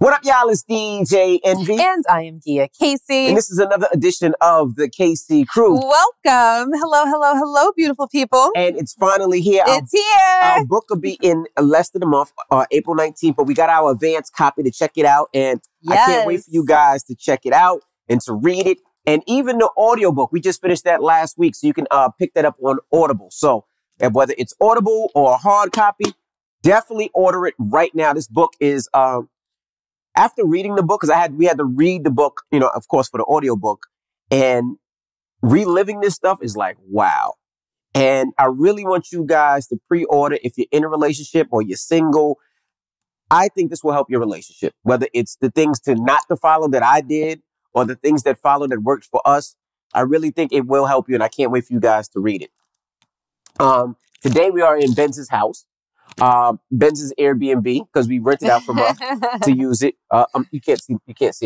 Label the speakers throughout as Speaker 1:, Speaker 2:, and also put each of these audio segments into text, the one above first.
Speaker 1: What up, y'all? It's DJ Envy.
Speaker 2: And I am Gia Casey.
Speaker 1: And this is another edition of the KC Crew.
Speaker 2: Welcome. Hello, beautiful people.
Speaker 1: And it's finally here.
Speaker 2: It's here.
Speaker 1: Our book will be in less than a month, April 19th, but we got our advance copy to check it out. And I can't wait for you guys to check it out and to read it. And even the audiobook, we just finished that last week, so you can pick that up on Audible. So whether it's Audible or a hard copy, definitely order it right now. This book is... after reading the book, because we had to read the book, of course, for the audiobook, and reliving this stuff is like, wow. And I really want you guys to pre-order if you're in a relationship or you're single. I think this will help your relationship, whether it's the things to follow that I did or the things that follow that worked for us. I really think it will help you, and I can't wait for you guys to read it. Today we are in Benz's house. Benz's Airbnb, because we rented out from her to use it. You can't see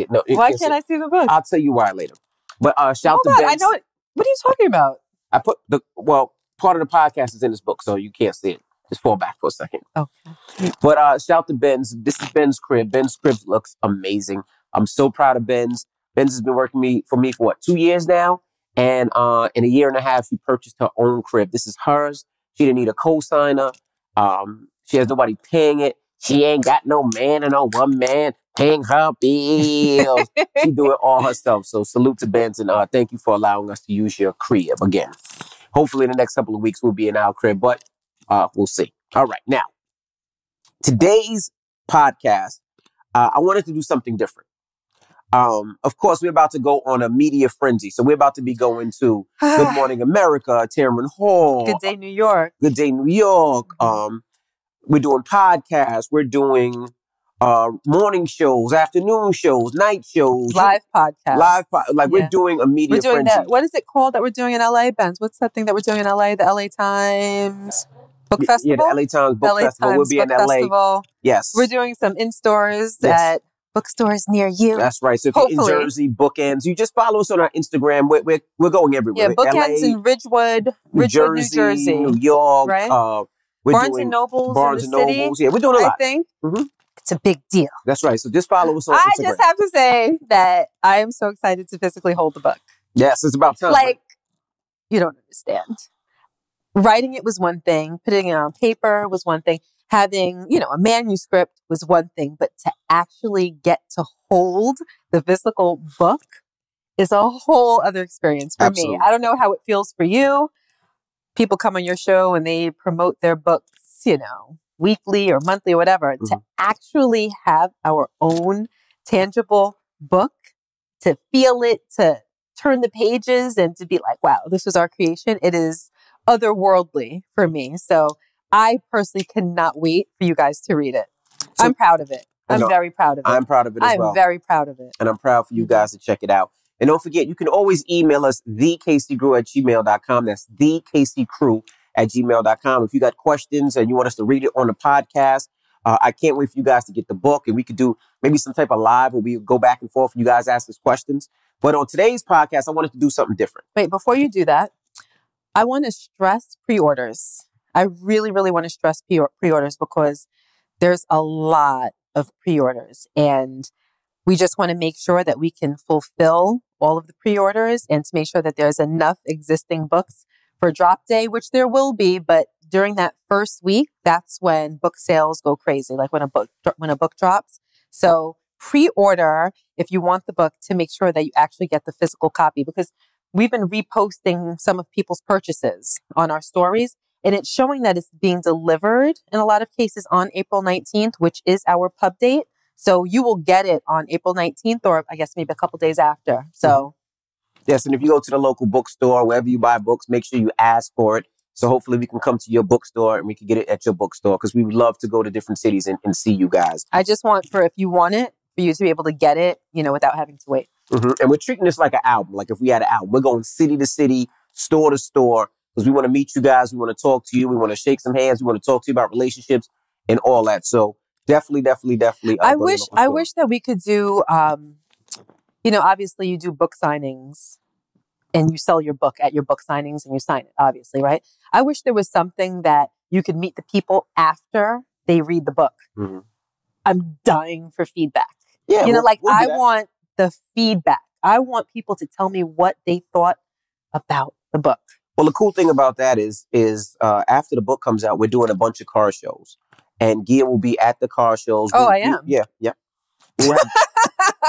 Speaker 1: it. No,
Speaker 2: why can't I see the book?
Speaker 1: I'll tell you why later. But shout to Benz.
Speaker 2: I know it. What are you talking about?
Speaker 1: I put part of the podcast is in this book, so you can't see it. Just fall back for a second.
Speaker 2: Okay.
Speaker 1: But shout to Benz. This is Ben's crib. Ben's crib looks amazing. I'm so proud of Benz. Benz has been working for me for 2 years now, and in a year and a half, she purchased her own crib. This is hers. She didn't need a co-signer. She has nobody paying it. She ain't got no man and no one man paying her bills. She do it all herself. So salute to Benz, and thank you for allowing us to use your crib again. Hopefully in the next couple of weeks we'll be in our crib, but we'll see. All right. Now, today's podcast, I wanted to do something different. Of course, we're about to go on a media frenzy. So we're about to be going to Good Morning America, Tamron Hall.
Speaker 2: Good Day New York.
Speaker 1: Good Day New York. We're doing podcasts. We're doing morning shows, afternoon shows, night shows.
Speaker 2: Live podcasts.
Speaker 1: We're doing a media frenzy.
Speaker 2: That. What is it called that we're doing in LA, Benz? What's that thing that we're doing in LA? The LA Times Book Festival?
Speaker 1: Yeah, the LA Times Book Festival. We'll be in LA. Festival. Yes.
Speaker 2: We're doing some in-stores at bookstores near you.
Speaker 1: That's right. So if you're in Jersey, Bookends, you just follow us on our Instagram. We're going everywhere.
Speaker 2: Yeah, Bookends in Ridgewood, New Jersey,
Speaker 1: New York,
Speaker 2: right? Barnes and Nobles in the city.
Speaker 1: Yeah, we're doing a lot.
Speaker 2: I think it's a big deal.
Speaker 1: That's right. So just follow us on Instagram.
Speaker 2: I just have to say that I am so excited to physically hold the book.
Speaker 1: Yes, it's about time.
Speaker 2: You don't understand. Writing it was one thing. Putting it on paper was one thing. Having, a manuscript was one thing, but to actually get to hold the physical book is a whole other experience for me. I don't know how it feels for you. People come on your show and they promote their books, weekly or monthly or whatever. Mm-hmm. To actually have our own tangible book, to feel it, to turn the pages and to be like, wow, this was our creation. It is otherworldly for me. So I personally cannot wait for you guys to read it. So, I'm proud of it. I'm very proud of it.
Speaker 1: I'm proud of it as well.
Speaker 2: I'm very proud of it.
Speaker 1: And I'm proud for you guys to check it out. And don't forget, you can always email us, thekcgrew@gmail.com. That's thekcgrew@gmail.com. If you got questions and you want us to read it on the podcast, I can't wait for you guys to get the book. And we could do maybe some type of live where we go back and forth and you guys ask us questions. But on today's podcast, I wanted to do something different.
Speaker 2: Wait, before you do that, I want to stress pre-orders. I really, really want to stress pre-orders because there's a lot of pre-orders. And we just want to make sure that we can fulfill all of the pre-orders and to make sure that there's enough existing books for drop day, which there will be. But during that first week, that's when book sales go crazy, like when a book drops. So pre-order if you want the book to make sure that you actually get the physical copy, because we've been reposting some of people's purchases on our stories. And it's showing that it's being delivered in a lot of cases on April 19th, which is our pub date. So you will get it on April 19th or I guess maybe a couple days after. So
Speaker 1: yes, and if you go to the local bookstore, wherever you buy books, make sure you ask for it. So hopefully we can come to your bookstore and we can get it at your bookstore because we would love to go to different cities and see you guys.
Speaker 2: I just want if you want it, for you to be able to get it, without having to wait.
Speaker 1: Mm-hmm. And we're treating this like an album. Like if we had an album, we're going city to city, store to store, because we want to meet you guys. We want to talk to you. We want to shake some hands. We want to talk to you about relationships and all that. So definitely.
Speaker 2: I wish that we could do, obviously you do book signings and you sell your book at your book signings and you sign it, obviously, right? I wish there was something that you could meet the people after they read the book.
Speaker 1: Mm-hmm.
Speaker 2: I'm dying for feedback.
Speaker 1: Yeah.
Speaker 2: I want the feedback. I want people to tell me what they thought about the book.
Speaker 1: Well, the cool thing about that is after the book comes out, we're doing a bunch of car shows, and Gia will be at the car shows.
Speaker 2: I am.
Speaker 1: Yeah. We'll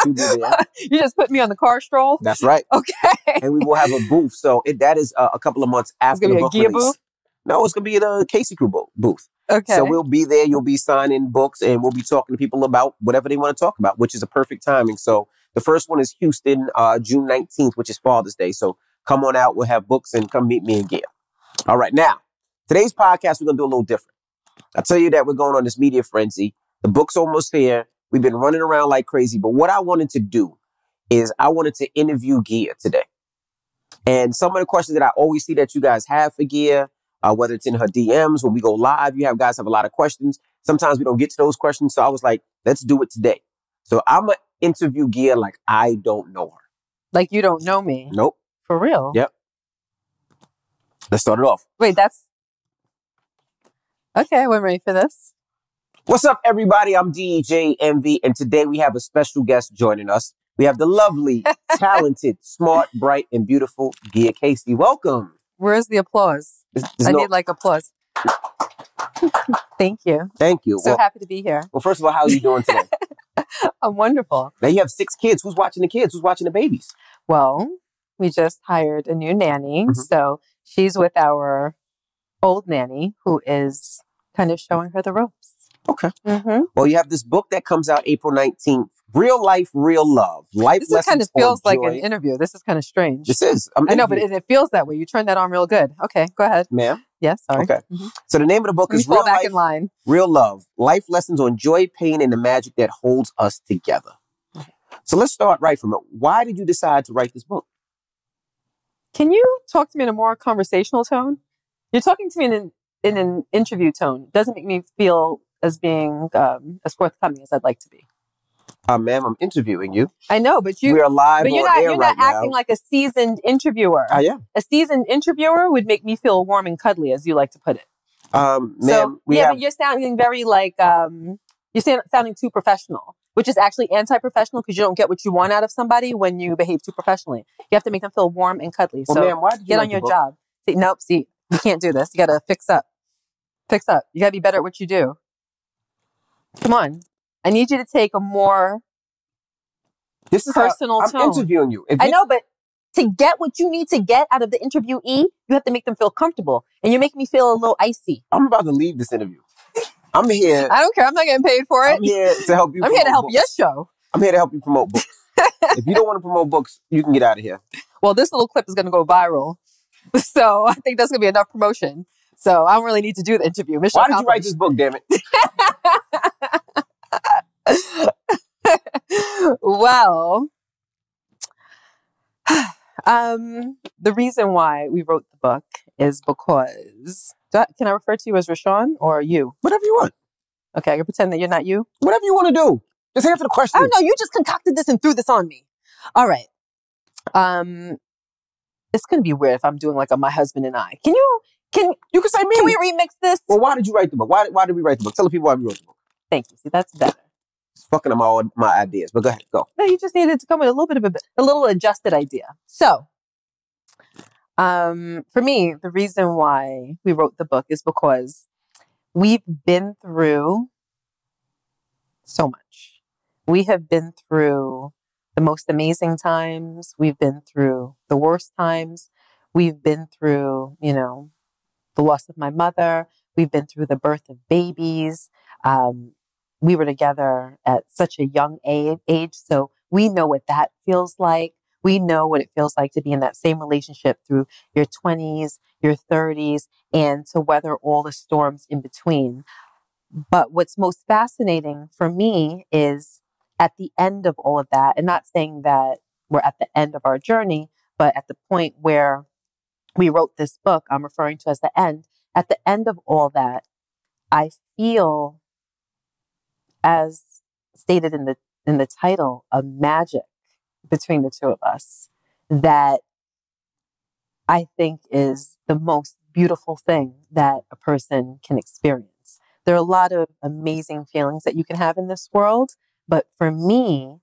Speaker 1: be there.
Speaker 2: You just put me on the car stroll.
Speaker 1: That's right.
Speaker 2: Okay.
Speaker 1: And we will have a booth. So that is a couple of months after the book release. Booth? No, it's gonna be the Casey Crew booth.
Speaker 2: Okay.
Speaker 1: So we'll be there. You'll be signing books, and we'll be talking to people about whatever they want to talk about, which is a perfect timing. So the first one is Houston, June 19th, which is Father's Day. So come on out. We'll have books and come meet me and Gail. All right. Now, today's podcast, we're going to do a little different. I tell you that we're going on this media frenzy. The book's almost here. We've been running around like crazy. But what I wanted to do is I wanted to interview Gia today. And some of the questions that I always see that you guys have for Gia, whether it's in her DMs, when we go live, guys have a lot of questions. Sometimes we don't get to those questions. So I was like, let's do it today. So I'm going to interview Gia like I don't know her.
Speaker 2: Like you don't know me?
Speaker 1: Nope.
Speaker 2: For real?
Speaker 1: Yep. Let's start it off.
Speaker 2: Wait, okay, we're ready for this.
Speaker 1: What's up, everybody? I'm DJ Envy, and today we have a special guest joining us. We have the lovely, talented, smart, bright, and beautiful Gia Casey. Welcome.
Speaker 2: Where's the applause? I need applause. Thank you.
Speaker 1: Thank you.
Speaker 2: So happy to be here.
Speaker 1: Well, first of all, how are you doing today?
Speaker 2: I'm wonderful.
Speaker 1: Now you have 6 kids. Who's watching the kids? Who's watching the babies?
Speaker 2: Well, we just hired a new nanny. Mm-hmm. So she's with our old nanny who is kind of showing her the ropes.
Speaker 1: Okay.
Speaker 2: Mm-hmm.
Speaker 1: Well, you have this book that comes out April 19th. Real Life, Real Love. Life
Speaker 2: This kind of feels like an interview. This is kind of strange.
Speaker 1: This is.
Speaker 2: I know, but it feels that way. You turned that on real good. Okay, go ahead.
Speaker 1: Ma'am?
Speaker 2: Yes, sorry.
Speaker 1: Okay. Mm-hmm. So the name of the book is
Speaker 2: Real Life, in line.
Speaker 1: Real Love. Life Lessons on Joy, Pain, and the Magic That Holds Us Together. So let's start right from it. Why did you decide to write this book?
Speaker 2: Can you talk to me in a more conversational tone? You're talking to me in an interview tone. It doesn't make me feel as being as forthcoming as I'd like to be.
Speaker 1: Ma'am, I'm interviewing you.
Speaker 2: I know, but
Speaker 1: we are live. But
Speaker 2: you're not acting like a seasoned interviewer.
Speaker 1: I am.
Speaker 2: A seasoned interviewer would make me feel warm and cuddly, as you like to put it.
Speaker 1: Ma'am,
Speaker 2: but you're sounding very you're sounding too professional, which is actually anti-professional because you don't get what you want out of somebody when you behave too professionally. You have to make them feel warm and cuddly.
Speaker 1: Well,
Speaker 2: so
Speaker 1: ma'am, why did you
Speaker 2: get on your job. See, you can't do this. You got to fix up. You got to be better at what you do. Come on. I need you to take a more personal tone.
Speaker 1: I'm interviewing you.
Speaker 2: I know, but to get what you need to get out of the interviewee, you have to make them feel comfortable. And you're making me feel a little icy.
Speaker 1: I'm about to leave this interview. I'm here.
Speaker 2: I don't care. I'm not getting paid for it.
Speaker 1: I'm here to help you.
Speaker 2: I'm here to help your show.
Speaker 1: I'm here to help you promote books. If you don't want to promote books, you can get out of here.
Speaker 2: Well, this little clip is going to go viral. So I think that's going to be enough promotion. So I don't really need to do the interview.
Speaker 1: Why did you write this book, damn it?
Speaker 2: Well, the reason why we wrote the book is because... Can I refer to you as Rashawn or you?
Speaker 1: Whatever you want.
Speaker 2: Okay, I can pretend that you're not you?
Speaker 1: Whatever you want to do. Just answer the question.
Speaker 2: I don't know. You just concocted this and threw this on me. All right. It's going to be weird if I'm doing like a My Husband and I. You can say me. Can we remix this?
Speaker 1: Well, why did you write the book? Why did we write the book? Tell the people why we wrote the book.
Speaker 2: Thank you. See, that's better.
Speaker 1: It's fucking up all my ideas, but go ahead, go.
Speaker 2: No, you just needed to come with a little bit of a little adjusted idea. So, for me, the reason why we wrote the book is because we've been through so much. We have been through the most amazing times. We've been through the worst times. We've been through, the loss of my mother. We've been through the birth of babies. We were together at such a young age, so we know what that feels like. We know what it feels like to be in that same relationship through your 20s, your 30s, and to weather all the storms in between. But what's most fascinating for me is at the end of all of that, and not saying that we're at the end of our journey, but at the point where we wrote this book, I'm referring to as the end. At the end of all that, I feel, as stated in the title, a magic between the two of us that I think is the most beautiful thing that a person can experience. There are a lot of amazing feelings that you can have in this world, but for me,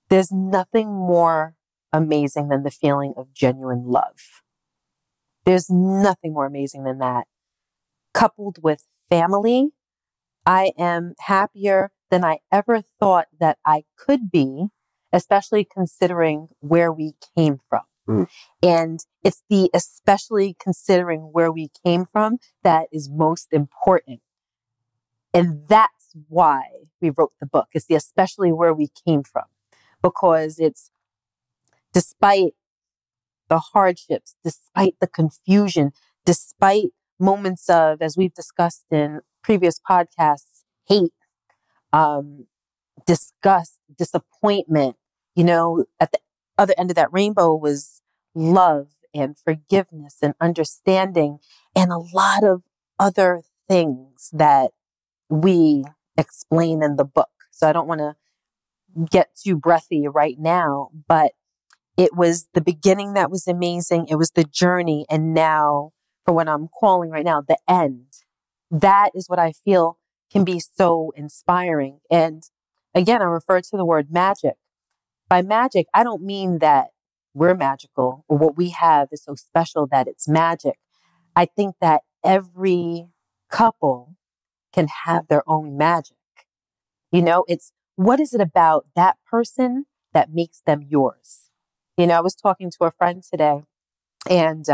Speaker 2: There's nothing more amazing than the feeling of genuine love. There's nothing more amazing than that. Coupled with family, I am happier than I ever thought that I could be, especially considering where we came from. And it's the especially considering where we came from that is most important. And that's why we wrote the book. It's the especially where we came from, because it's despite the hardships, despite the confusion, despite moments of, as we've discussed in previous podcasts, hate, disgust, disappointment, at the other end of that rainbow was love and forgiveness and understanding and a lot of other things that we explain in the book. So I don't want to get too breathy right now, but it was the beginning that was amazing. It was the journey. And now for what I'm calling right now, the end, that is what I feel can be so inspiring. And again, I refer to the word magic. By magic, I don't mean that we're magical or what we have is so special that it's magic. I think that every couple can have their own magic. It's what is it about that person that makes them yours? I was talking to a friend today and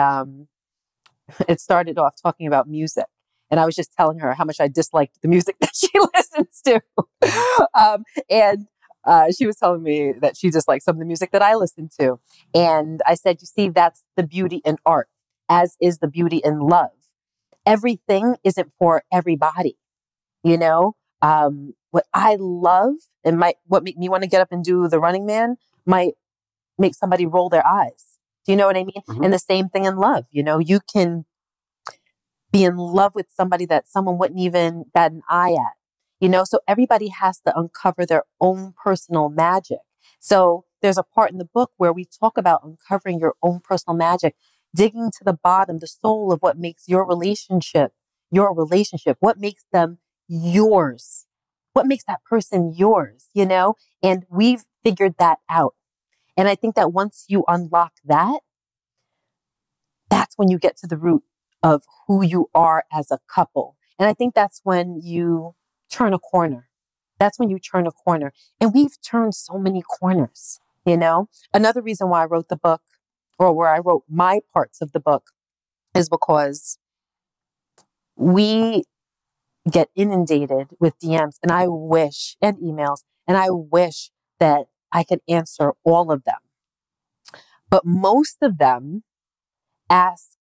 Speaker 2: it started off talking about music. And I was just telling her how much I disliked the music that she listens to. And she was telling me that she disliked some of the music that I listen to. And I said, you see, that's the beauty in art, as is the beauty in love. Everything isn't for everybody. What I love and what make me want to get up and do the Running Man might make somebody roll their eyes. Do you know what I mean? Mm-hmm. And the same thing in love. You can be in love with somebody that someone wouldn't even bat an eye at. So everybody has to uncover their own personal magic. So there's a part in the book where we talk about uncovering your own personal magic, digging to the bottom, the soul of what makes your relationship, what makes them yours, what makes that person yours, and we've figured that out. And I think that once you unlock that, that's when you get to the root of who you are as a couple. And I think that's when you turn a corner. That's when you turn a corner. And we've turned so many corners, Another reason why I wrote the book, or where I wrote my parts of the book, is because we get inundated with DMs and emails, and I wish that I could answer all of them. But most of them ask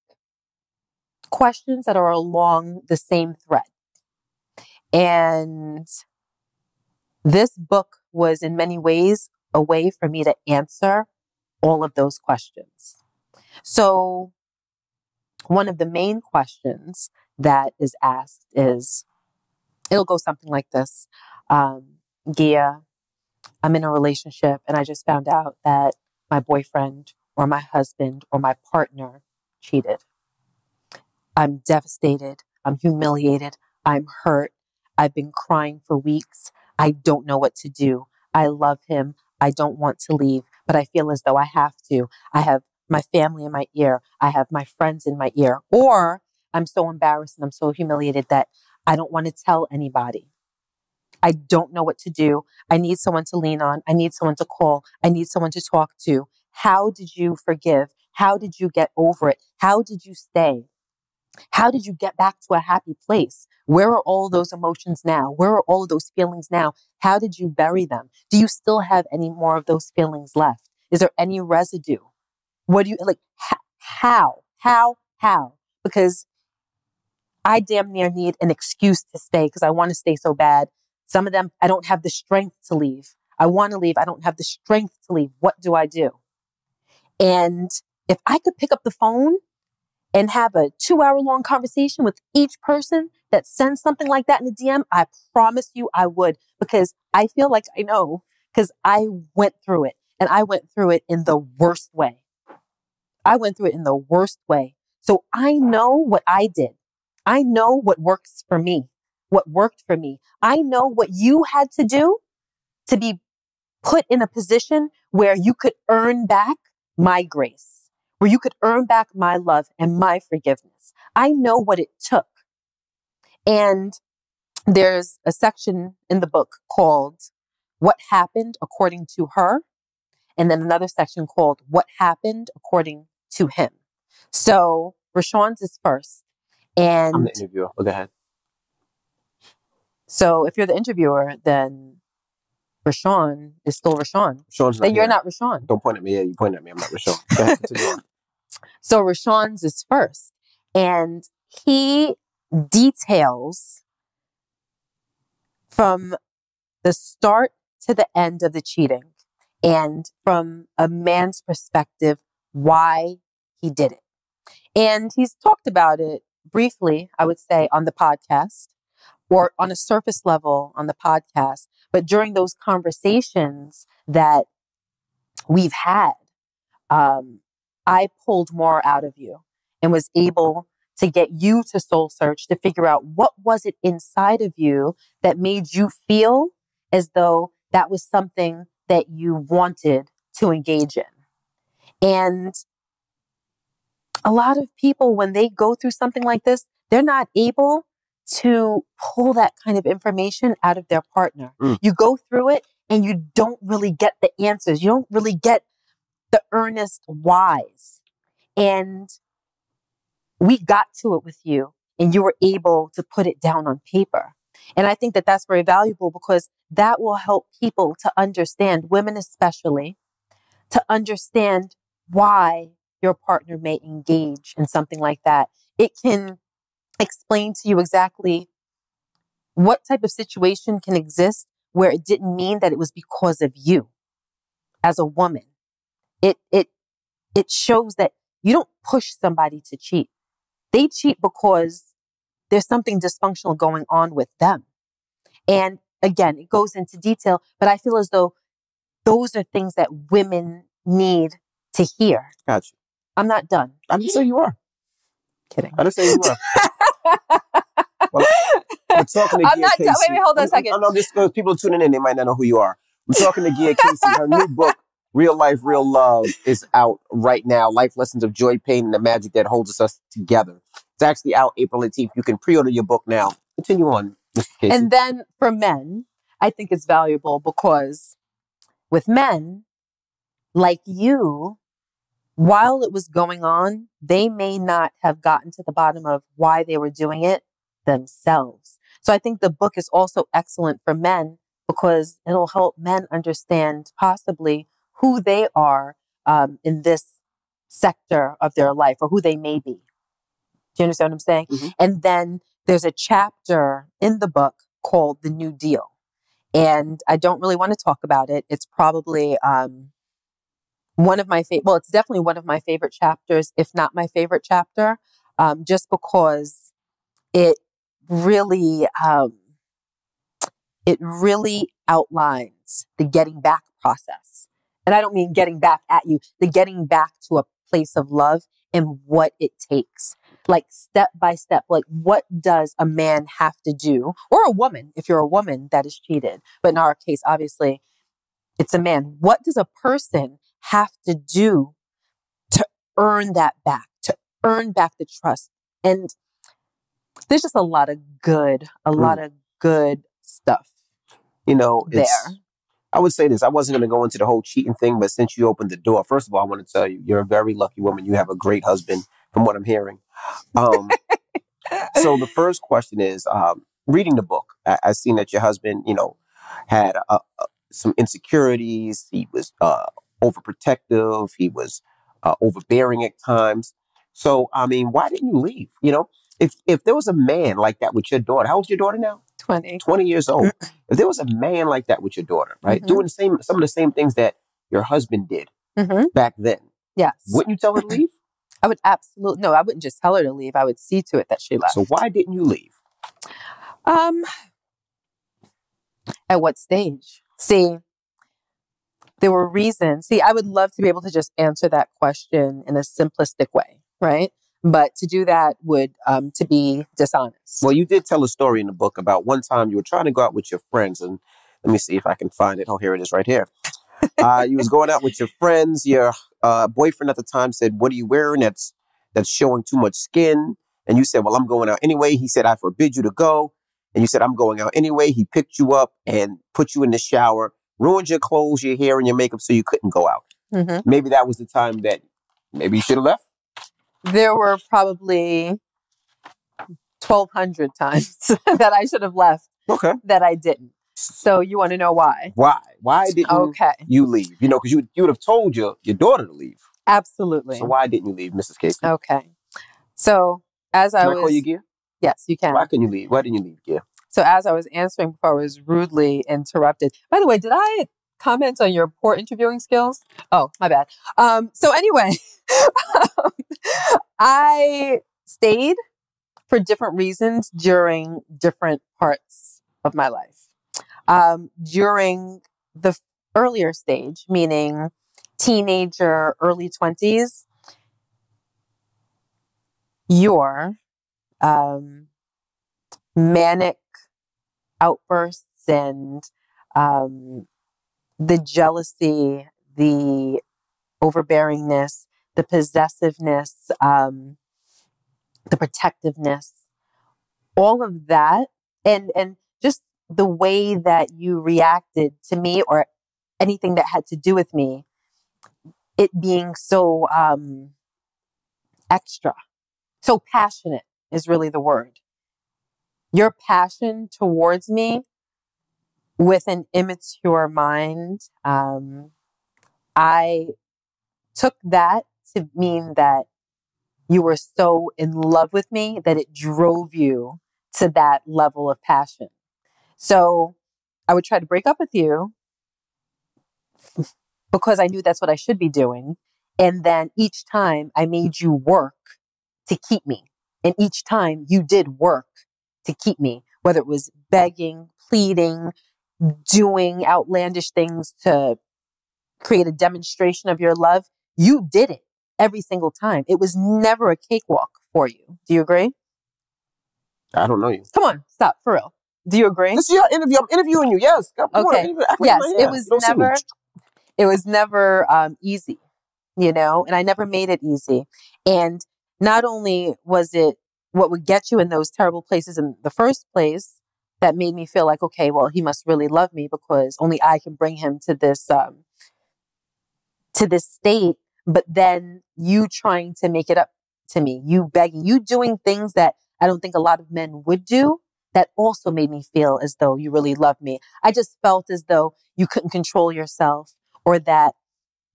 Speaker 2: questions that are along the same thread. And this book was in many ways a way for me to answer all of those questions. So one of the main questions that is asked is, it'll go something like this. Gia, I'm in a relationship and I just found out that my boyfriend or my husband or my partner cheated. I'm devastated. I'm humiliated. I'm hurt. I've been crying for weeks. I don't know what to do. I love him. I don't want to leave, but I feel as though I have to. I have my family in my ear. I have my friends in my ear. Or I'm so embarrassed and I'm so humiliated that I don't want to tell anybody. I don't know what to do. I need someone to lean on. I need someone to call. I need someone to talk to. How did you forgive? How did you get over it? How did you stay? How did you get back to a happy place? Where are all those emotions now? Where are all of those feelings now? How did you bury them? Do you still have any more of those feelings left? Is there any residue? What do you like? How? Because I damn near need an excuse to stay because I want to stay so bad. Some of them, I don't have the strength to leave. I want to leave. I don't have the strength to leave. What do I do? And if I could pick up the phone and have a 2-hour-long conversation with each person that sends something like that in the DM, I promise you I would, because I feel like I know, because I went through it, and I went through it in the worst way. So I know what I did. I know what works for me, what worked for me. I know what you had to do to be put in a position where you could earn back my grace, where you could earn back my love and my forgiveness. I know what it took. And there's a section in the book called What Happened According to Her, and then another section called What Happened According to Him. So Rashawn's is first. And
Speaker 1: I'm the interviewer. Well, go ahead.
Speaker 2: So if you're the interviewer, then Rashawn is still Rashawn.
Speaker 1: Rashawn's not
Speaker 2: then you're
Speaker 1: here.
Speaker 2: not Rashawn.
Speaker 1: Don't point at me. Yeah, you point at me. I'm not Rashawn. Go ahead, continue on.
Speaker 2: So Rashawn's is first. And he details from the start to the end of the cheating, and from a man's perspective, why he did it. And he's talked about it briefly, I would say, on the podcast, or on a surface level on the podcast. But during those conversations that we've had, I pulled more out of you and was able to get you to soul search to figure out what was it inside of you that made you feel as though that was something that you wanted to engage in. And a lot of people, when they go through something like this, they're not able to pull that kind of information out of their partner. You go through it and you don't really get the answers. You don't really get the earnest whys. And we got to it with you, and you were able to put it down on paper. And I think that that's very valuable, because that will help people to understand, women especially, to understand why your partner may engage in something like that. It can explain to you exactly what type of situation can exist where it didn't mean that it was because of you as a woman. It shows that you don't push somebody to cheat. They cheat because there's something dysfunctional going on with them. And again, it goes into detail, but I feel as though those are things that women need to hear.
Speaker 1: Gotcha.
Speaker 2: I'm not done.
Speaker 1: I didn't say you are.
Speaker 2: Kidding.
Speaker 1: I didn't say you were. Well, we're talking to
Speaker 2: I'm not done. Wait, hold on a second.
Speaker 1: I'm just because people are tuning in, they might not know who you are. I'm talking to Gia Casey. Her new book, Real Life, Real Love, is out right now. Life Lessons of Joy, Pain, and the Magic That Holds Us Together. It's actually out April 18th. You can pre-order your book now. Continue on, Mr. Casey.
Speaker 2: And then for men, I think it's valuable because with men like you, while it was going on, they may not have gotten to the bottom of why they were doing it themselves. So I think the book is also excellent for men because it'll help men understand possibly who they are in this sector of their life, or who they may be. Do you understand what I'm saying? Mm-hmm. And then there's a chapter in the book called The New Deal. And I don't really want to talk about it. It's probably one of my favorite, well, it's definitely one of my favorite chapters, if not my favorite chapter, just because it really outlines the getting back process. And I don't mean getting back at you, the getting back to a place of love and what it takes. Like step by step, like what does a man have to do, or a woman, if you're a woman that is cheated. But in our case, obviously, it's a man. What does a person have to do to earn that back, to earn back the trust? And there's just a lot of good stuff.
Speaker 1: You know,
Speaker 2: there.
Speaker 1: I would say this. I wasn't going to go into the whole cheating thing, but since you opened the door, first of all, I want to tell you, you're a very lucky woman. You have a great husband, from what I'm hearing. So the first question is, reading the book, I've seen that your husband, had some insecurities. He was overprotective. He was overbearing at times. So, I mean, why didn't you leave? If there was a man like that with your daughter, how old's your daughter now? 20 years old. If there was a man like that with your daughter, right, mm-hmm. doing some of the same things that your husband did mm-hmm. back then,
Speaker 2: yes,
Speaker 1: wouldn't you tell her to leave?
Speaker 2: I would absolutely, no, I wouldn't just tell her to leave. I would see to it that she left.
Speaker 1: So why didn't you leave?
Speaker 2: At what stage? See, there were reasons. See, I would love to be able to just answer that question in a simplistic way, right? But to do that would to be dishonest.
Speaker 1: Well, you did tell a story in the book about one time you were trying to go out with your friends, and let me see if I can find it. Oh, here it is right here. You was going out with your friends. Your boyfriend at the time said, "What are you wearing? That's showing too much skin." And you said, "Well, I'm going out anyway." He said, "I forbid you to go." And you said, "I'm going out anyway." He picked you up and put you in the shower, ruined your clothes, your hair, and your makeup so you couldn't go out.
Speaker 2: Mm-hmm.
Speaker 1: Maybe that was the time that maybe you should have left.
Speaker 2: There were probably 1,200 times that I should have left.
Speaker 1: Okay.
Speaker 2: That I didn't. So you want to know why?
Speaker 1: Why? Why didn't you leave? You know, because you would have told your daughter to leave.
Speaker 2: Absolutely.
Speaker 1: So why didn't you leave, Mrs. Casey?
Speaker 2: Okay. So as
Speaker 1: Can I call you Gia?
Speaker 2: Yes, you can.
Speaker 1: Why couldn't you leave? Why didn't you leave, Gia?
Speaker 2: So as I was answering before, I was rudely interrupted. By the way, did I comment on your poor interviewing skills? Oh, my bad. So anyway, I stayed for different reasons during different parts of my life. During the earlier stage, meaning teenager, early 20s, your manic outbursts and the jealousy, the overbearingness, the possessiveness, the protectiveness, all of that, and just the way that you reacted to me or anything that had to do with me, it being so extra, so passionate is really the word. Your passion towards me with an immature mind, I took that to mean that you were so in love with me that it drove you to that level of passion. So I would try to break up with you because I knew that's what I should be doing. And then each time I made you work to keep me. And each time you did work to keep me, whether it was begging, pleading, doing outlandish things to create a demonstration of your love, you did it every single time. It was never a cakewalk for you. Do you agree?
Speaker 1: I don't know you.
Speaker 2: Come on, stop, for real. Do you agree?
Speaker 1: This is your interview. I'm interviewing you. Yes. Come
Speaker 2: okay.
Speaker 1: On,
Speaker 2: yes, it was never easy, you know, and I never made it easy. And not only was it what would get you in those terrible places in the first place that made me feel like, okay, well, he must really love me because only I can bring him to this state. But then you trying to make it up to me, you begging, you doing things that I don't think a lot of men would do, that also made me feel as though you really loved me. I just felt as though you couldn't control yourself, or that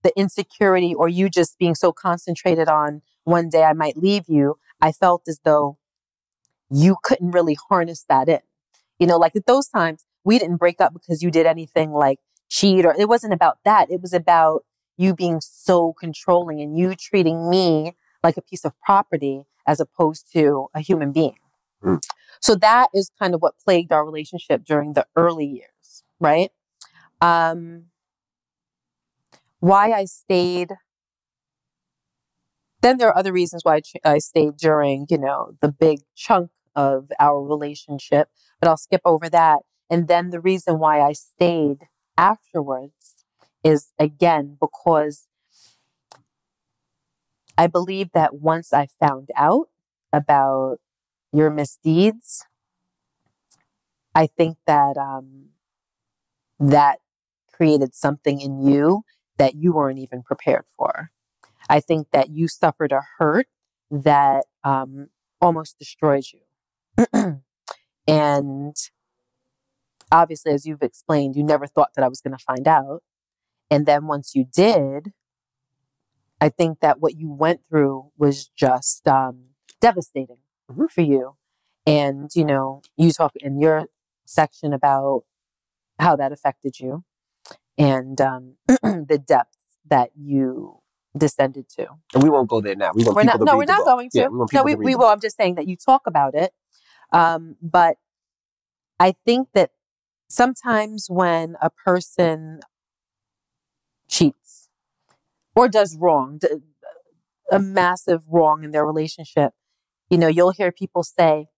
Speaker 2: the insecurity, or you just being so concentrated on one day I might leave you. I felt as though you couldn't really harness that in. You know, like at those times, we didn't break up because you did anything like cheat, or it wasn't about that. It was about you being so controlling and you treating me like a piece of property as opposed to a human being. Mm. So that is kind of what plagued our relationship during the early years, right? Why I stayed. Then there are other reasons why I stayed during, you know, the big chunk of our relationship, but I'll skip over that. And then the reason why I stayed afterwards is, again, because I believe that once I found out about your misdeeds, I think that that created something in you that you weren't even prepared for. I think that you suffered a hurt that almost destroyed you. And obviously, as you've explained, you never thought that I was going to find out. And then once you did, I think that what you went through was just devastating for you. And, you know, you talk in your section about how that affected you and the depth that you descended to.
Speaker 1: And we won't go there now.
Speaker 2: We're not going to.
Speaker 1: Yeah,
Speaker 2: we will. I'm just saying that you talk about it. But I think that sometimes when a person cheats or does wrong, a massive wrong in their relationship, you know, you'll hear people say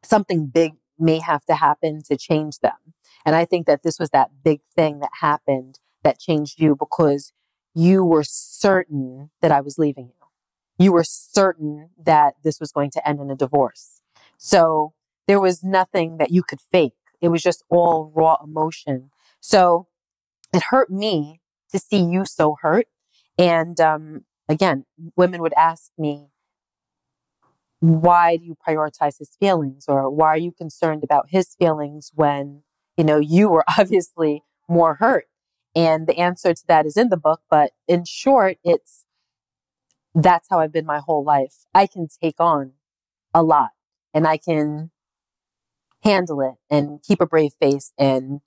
Speaker 2: something big may have to happen to change them. And I think that this was that big thing that happened that changed you because you were certain that I was leaving you. You were certain that this was going to end in a divorce. So there was nothing that you could fake. It was just all raw emotion. So it hurt me to see you so hurt. And again, women would ask me, why do you prioritize his feelings? Or why are you concerned about his feelings when, you were obviously more hurt? And the answer to that is in the book. But in short, that's how I've been my whole life. I can take on a lot and I can handle it and keep a brave face and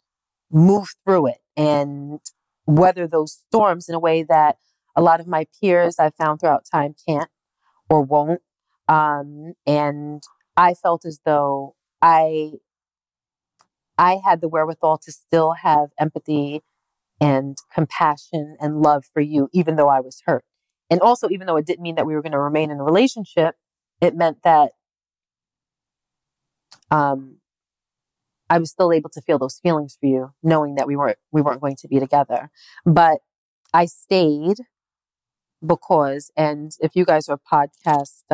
Speaker 2: move through it and weather those storms in a way that a lot of my peers I've found throughout time can't or won't. And I felt as though I had the wherewithal to still have empathy and compassion and love for you, even though I was hurt. And also, even though it didn't mean that we were going to remain in a relationship, it meant that I was still able to feel those feelings for you, knowing that we weren't going to be together. But I stayed because, and if you guys are podcast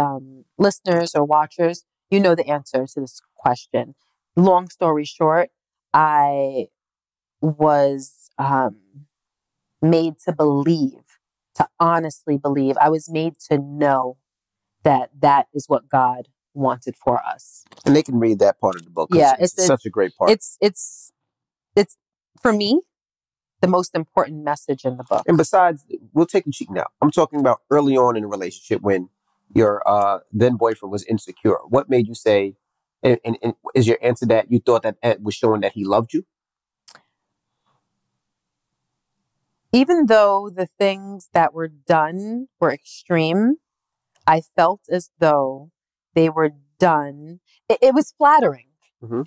Speaker 2: listeners or watchers, you know the answer to this question. Long story short, I was made to honestly believe. I was made to know that is what God wanted for us.
Speaker 1: And they can read that part of the book. Yeah, it's such a great part.
Speaker 2: It's for me the most important message in the book.
Speaker 1: And besides, we'll take a cheek now. I'm talking about early on in a relationship when your then boyfriend was insecure. What made you say, and is your answer that you thought that Ed was showing that he loved you?
Speaker 2: Even though the things that were done were extreme, I felt as though they were done. It was flattering.
Speaker 1: Mm-hmm.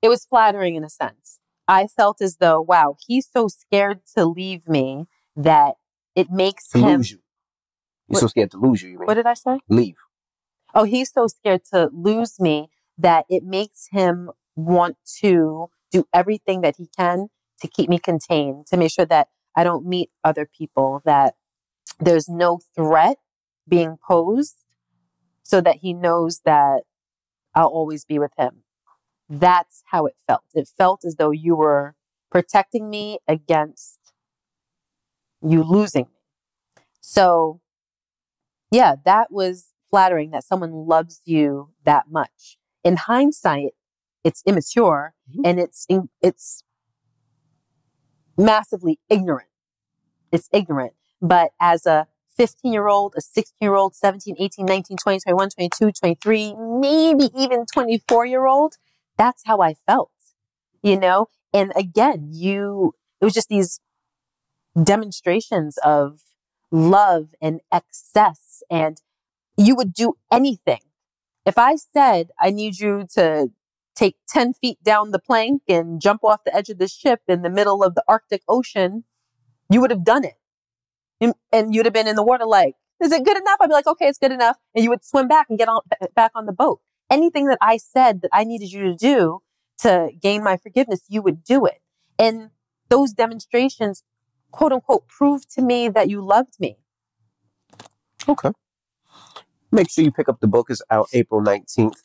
Speaker 2: It was flattering in a sense. I felt as though, wow, he's so scared to leave me that it makes him
Speaker 1: lose you. He's so scared to lose you. You mean?
Speaker 2: What did I say?
Speaker 1: Leave.
Speaker 2: Oh, he's so scared to lose me that it makes him want to do everything that he can to keep me contained, to make sure that I don't meet other people, that there's no threat being posed, so that he knows that I'll always be with him. That's how it felt. It felt as though you were protecting me against you losing me. So, yeah, that was flattering that someone loves you that much. In hindsight, it's immature and it's massively ignorant. It's ignorant. But as a 15-year-old, a 16-year-old, 17, 18, 19, 20, 21, 22, 23, maybe even 24-year-old, that's how I felt, And again, it was just these demonstrations of love and excess, and you would do anything. If I said, I need you to take 10 feet down the plank and jump off the edge of the ship in the middle of the Arctic Ocean, you would have done it. And you'd have been in the water like, is it good enough? I'd be like, okay, it's good enough. And you would swim back and get back on the boat. Anything that I said that I needed you to do to gain my forgiveness, you would do it. And those demonstrations, quote unquote, proved to me that you loved me.
Speaker 1: Okay. Make sure you pick up the book. It's out April 19th.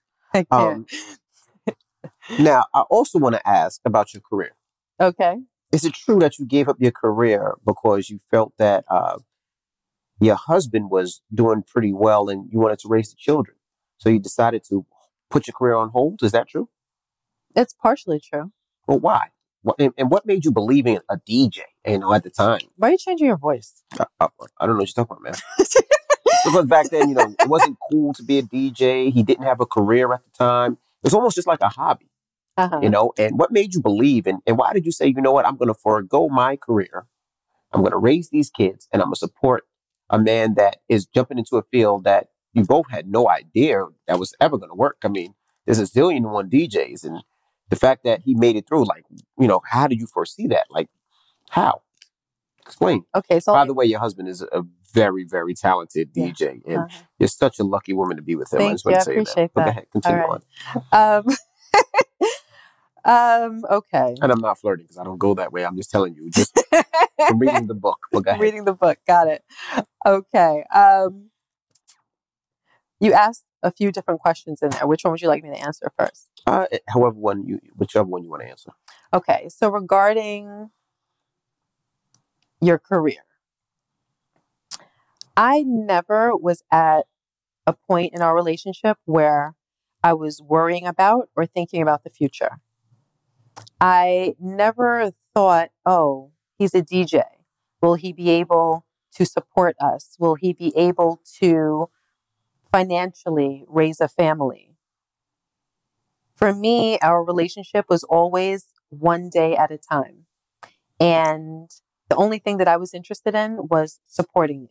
Speaker 1: Now, I also want to ask about your career.
Speaker 2: Okay.
Speaker 1: Is it true that you gave up your career because you felt that your husband was doing pretty well and you wanted to raise the children? So you decided to put your career on hold? Is that true?
Speaker 2: It's partially true.
Speaker 1: Well, why? And what made you believe in a DJ, at the time?
Speaker 2: Why are you changing your voice?
Speaker 1: I don't know what you're talking about, man. Because back then, it wasn't cool to be a DJ. He didn't have a career at the time. It was almost just like a hobby.
Speaker 2: Uh-huh.
Speaker 1: And what made you believe and why did you say, you know what, I'm going to forego my career. I'm going to raise these kids and I'm going to support a man that is jumping into a field that you both had no idea that was ever going to work. I mean, there's a zillion and one DJs and the fact that he made it through, how did you foresee that? Like, how? Explain.
Speaker 2: Okay. So
Speaker 1: by the way, your husband is a very, very talented DJ and you're such a lucky woman to be with him.
Speaker 2: Thank
Speaker 1: I just want to say
Speaker 2: that.
Speaker 1: Go ahead, continue
Speaker 2: on. Okay.
Speaker 1: And I'm not flirting because I don't go that way. I'm just telling you. from reading the book. But go ahead.
Speaker 2: Reading the book. Got it. Okay. You asked a few different questions in there. Which one would you like me to answer first?
Speaker 1: Whichever one you want to answer.
Speaker 2: Okay. So regarding your career, I never was at a point in our relationship where I was worrying about or thinking about the future. I never thought, oh, he's a DJ. Will he be able to support us? Will he be able to financially raise a family? For me, our relationship was always one day at a time. And the only thing that I was interested in was supporting you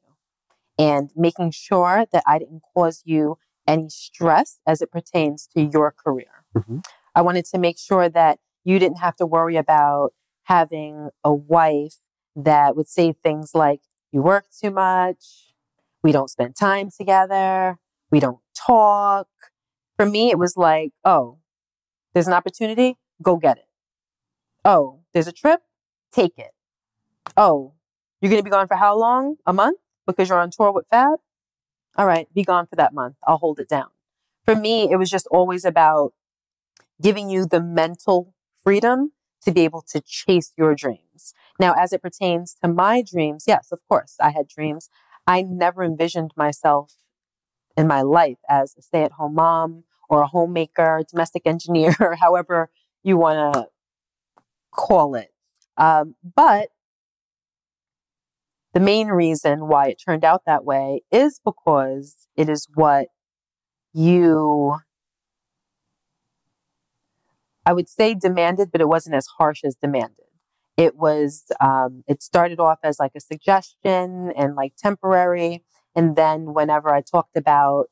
Speaker 2: and making sure that I didn't cause you any stress as it pertains to your career.
Speaker 1: Mm-hmm.
Speaker 2: I wanted to make sure that you didn't have to worry about having a wife that would say things like, you work too much, we don't spend time together, we don't talk. For me, it was like, oh, there's an opportunity, go get it. Oh, there's a trip, take it. Oh, you're going to be gone for how long? A month? Because you're on tour with Fab? All right, be gone for that month. I'll hold it down. For me, it was just always about giving you the mental freedom to be able to chase your dreams. Now, as it pertains to my dreams, yes, of course, I had dreams. I never envisioned myself in my life as a stay-at-home mom or a homemaker, domestic engineer, however you want to call it. But the main reason why it turned out that way is because it is what I would say demanded, but it wasn't as harsh as demanded. It was, it started off as like a suggestion and like temporary. And then whenever I talked about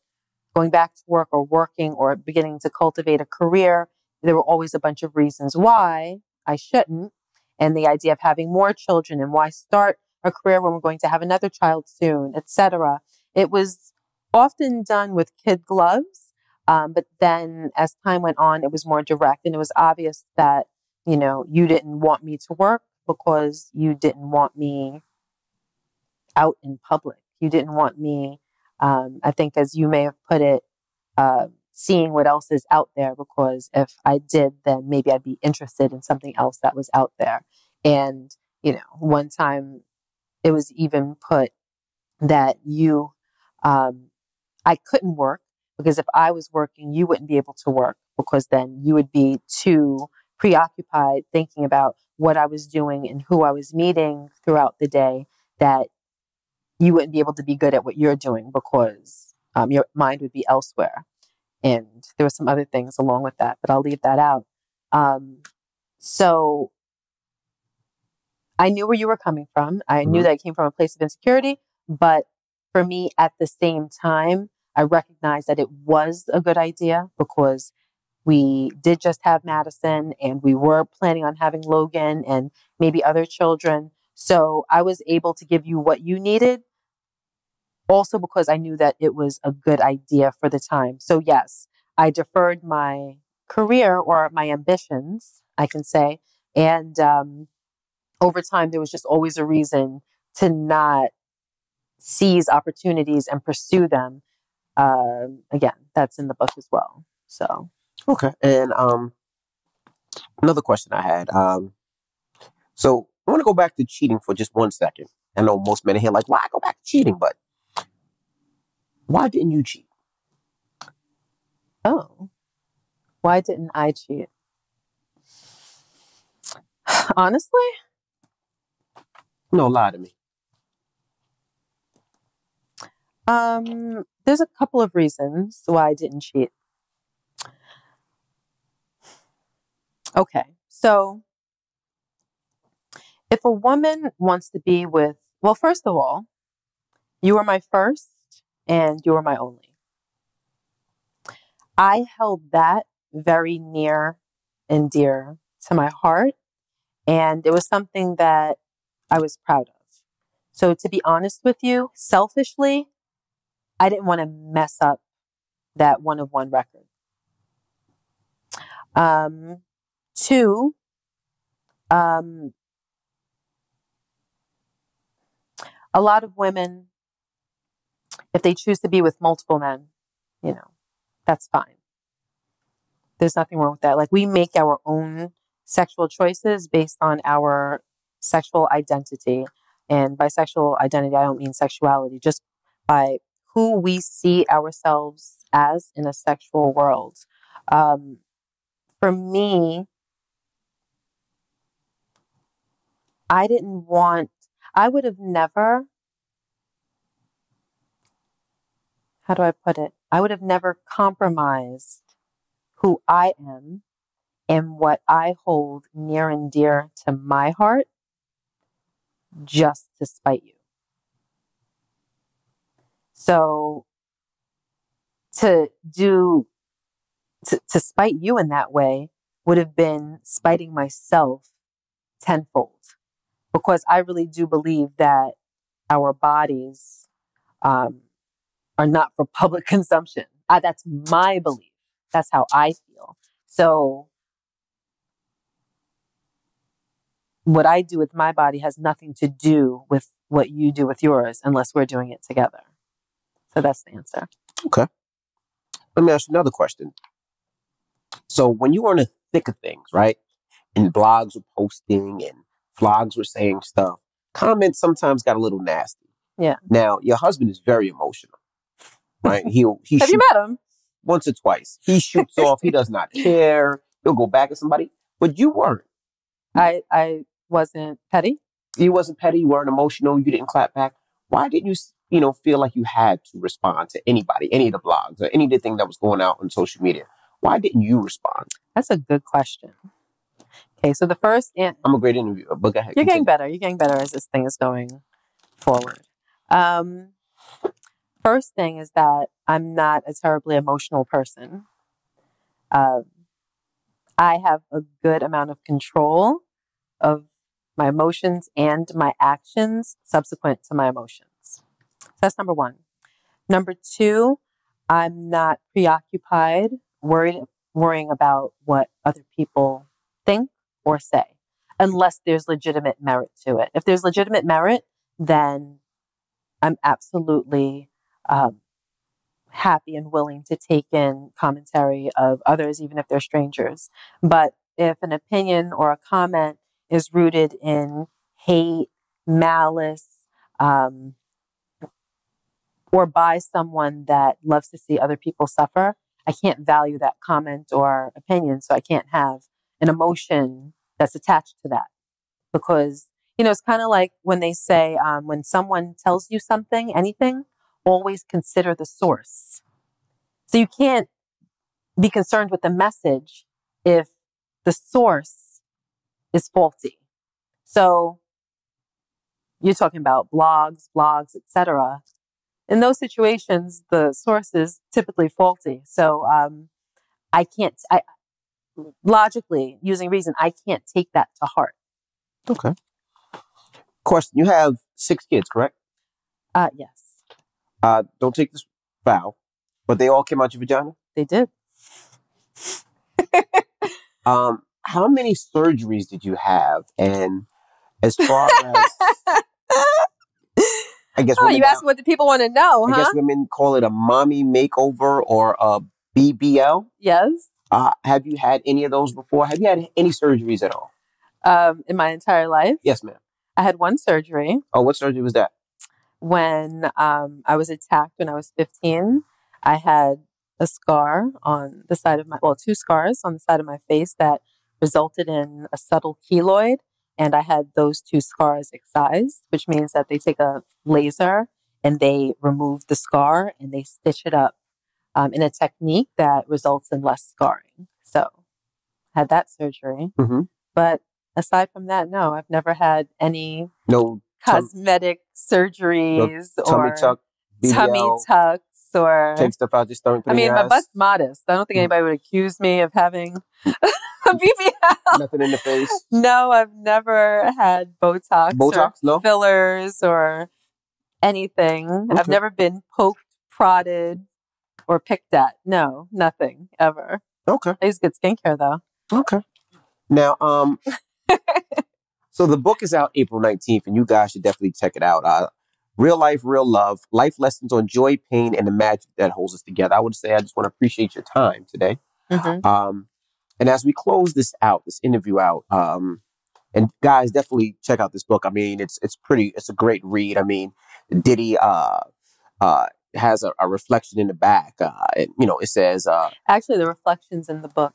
Speaker 2: going back to work or working or beginning to cultivate a career, there were always a bunch of reasons why I shouldn't. And the idea of having more children and why start a career when we're going to have another child soon, etc. It was often done with kid gloves. But then as time went on, it was more direct, and it was obvious that, you know, you didn't want me to work because you didn't want me out in public. You didn't want me, I think as you may have put it, seeing what else is out there, because if I did, then maybe I'd be interested in something else that was out there. And, you know, one time it was even put that I couldn't work because if I was working, you wouldn't be able to work because then you would be too preoccupied thinking about what I was doing and who I was meeting throughout the day, that you wouldn't be able to be good at what you're doing because your mind would be elsewhere. And there were some other things along with that, but I'll leave that out. So I knew where you were coming from. I knew that it came from a place of insecurity, but for me at the same time, I recognized that it was a good idea because we did just have Madison and we were planning on having Logan and maybe other children. So I was able to give you what you needed also because I knew that it was a good idea for the time. So yes, I deferred my career or my ambitions, I can say. And over time, there was just always a reason to not seize opportunities and pursue them. Again, that's in the book as well. So.
Speaker 1: Okay. And another question I had. So I want to go back to cheating for just 1 second. I know most men are here like, why go back to cheating? But why didn't you cheat?
Speaker 2: Oh, why didn't I cheat? Honestly?
Speaker 1: No, lie to me.
Speaker 2: There's a couple of reasons why I didn't cheat. Okay, so if a woman wants to be with, well, first of all, you were my first and you were my only. I held that very near and dear to my heart, and it was something that I was proud of. So to be honest with you, selfishly, I didn't want to mess up that one of one record. Two, a lot of women, if they choose to be with multiple men, that's fine. There's nothing wrong with that. Like, we make our own sexual choices based on our sexual identity. And by sexual identity, I don't mean sexuality, just by who we see ourselves as in a sexual world. For me, I would have never, how do I put it? I would have never compromised who I am and what I hold near and dear to my heart just to spite you. So to spite you in that way would have been spiting myself tenfold, because I really do believe that our bodies are not for public consumption. That's my belief. That's how I feel. So what I do with my body has nothing to do with what you do with yours unless we're doing it together. So that's the answer.
Speaker 1: Okay. Let me ask you another question. So when you were in the thick of things, right? And blogs were posting and vlogs were saying stuff, comments sometimes got a little nasty.
Speaker 2: Yeah.
Speaker 1: Now, your husband is very emotional, right? He
Speaker 2: Have you met him?
Speaker 1: Once or twice. He shoots off. He does not care. He'll go back at somebody. But you weren't.
Speaker 2: I wasn't petty.
Speaker 1: You wasn't petty. You weren't emotional. You didn't clap back. Why didn't you, feel like you had to respond to anybody, any of the blogs or any of the thing that was going out on social media? Why didn't you respond?
Speaker 2: That's a good question. Okay, so the first...
Speaker 1: I'm a great interviewer, but go ahead.
Speaker 2: You're getting better. You're getting better as this thing is going forward. First thing is that I'm not a terribly emotional person. I have a good amount of control of my emotions and my actions subsequent to my emotions. So that's number one. Number two, I'm not preoccupied, worrying about what other people think or say, unless there's legitimate merit to it. If there's legitimate merit, then I'm absolutely happy and willing to take in commentary of others, even if they're strangers. But if an opinion or a comment is rooted in hate, malice, or by someone that loves to see other people suffer, I can't value that comment or opinion. So I can't have an emotion that's attached to that. Because, it's kind of like when they say, when someone tells you something, anything, always consider the source. So you can't be concerned with the message if the source is faulty. So you're talking about blogs, etc. In those situations, the source is typically faulty. So logically, using reason, I can't take that to heart.
Speaker 1: Okay. Question. You have 6 kids, correct?
Speaker 2: Yes.
Speaker 1: Don't take this vow, but they all came out your vagina?
Speaker 2: They did.
Speaker 1: How many surgeries did you have? And as far as... I guess
Speaker 2: you asked what the people want to know, huh?
Speaker 1: I guess women call it a mommy makeover or a BBL.
Speaker 2: Yes.
Speaker 1: Have you had any of those before? Have you had any surgeries at all?
Speaker 2: In my entire life?
Speaker 1: Yes, ma'am.
Speaker 2: I had one surgery.
Speaker 1: Oh, what surgery was that?
Speaker 2: When I was attacked when I was 15, I had a scar on the side of 2 scars on the side of my face that resulted in a subtle keloid. And I had those 2 scars excised, which means that they take a laser and they remove the scar and they stitch it up in a technique that results in less scarring. So I had that surgery.
Speaker 1: Mm-hmm.
Speaker 2: But aside from that, no, I've never had any cosmetic surgeries or tummy tucks or
Speaker 1: take stuff out your stomach.
Speaker 2: My butt's modest. I don't think anybody would accuse me of having a BBL.
Speaker 1: Nothing in the face.
Speaker 2: No, I've never had Botox or
Speaker 1: no?
Speaker 2: fillers or anything.
Speaker 1: Okay.
Speaker 2: I've never been poked, prodded, or picked at. No, nothing ever.
Speaker 1: Okay.
Speaker 2: I use good skincare though.
Speaker 1: Okay. Now, so the book is out April 19th, and you guys should definitely check it out. Real Life, Real Love, Life Lessons on Joy, Pain, and the Magic That Holds Us Together. I would say I just want to appreciate your time today. And as we close this interview out, and guys, definitely check out this book. I mean, it's a great read. I mean, Diddy has a reflection in the back. And, it says...
Speaker 2: Actually, the reflection's in the book.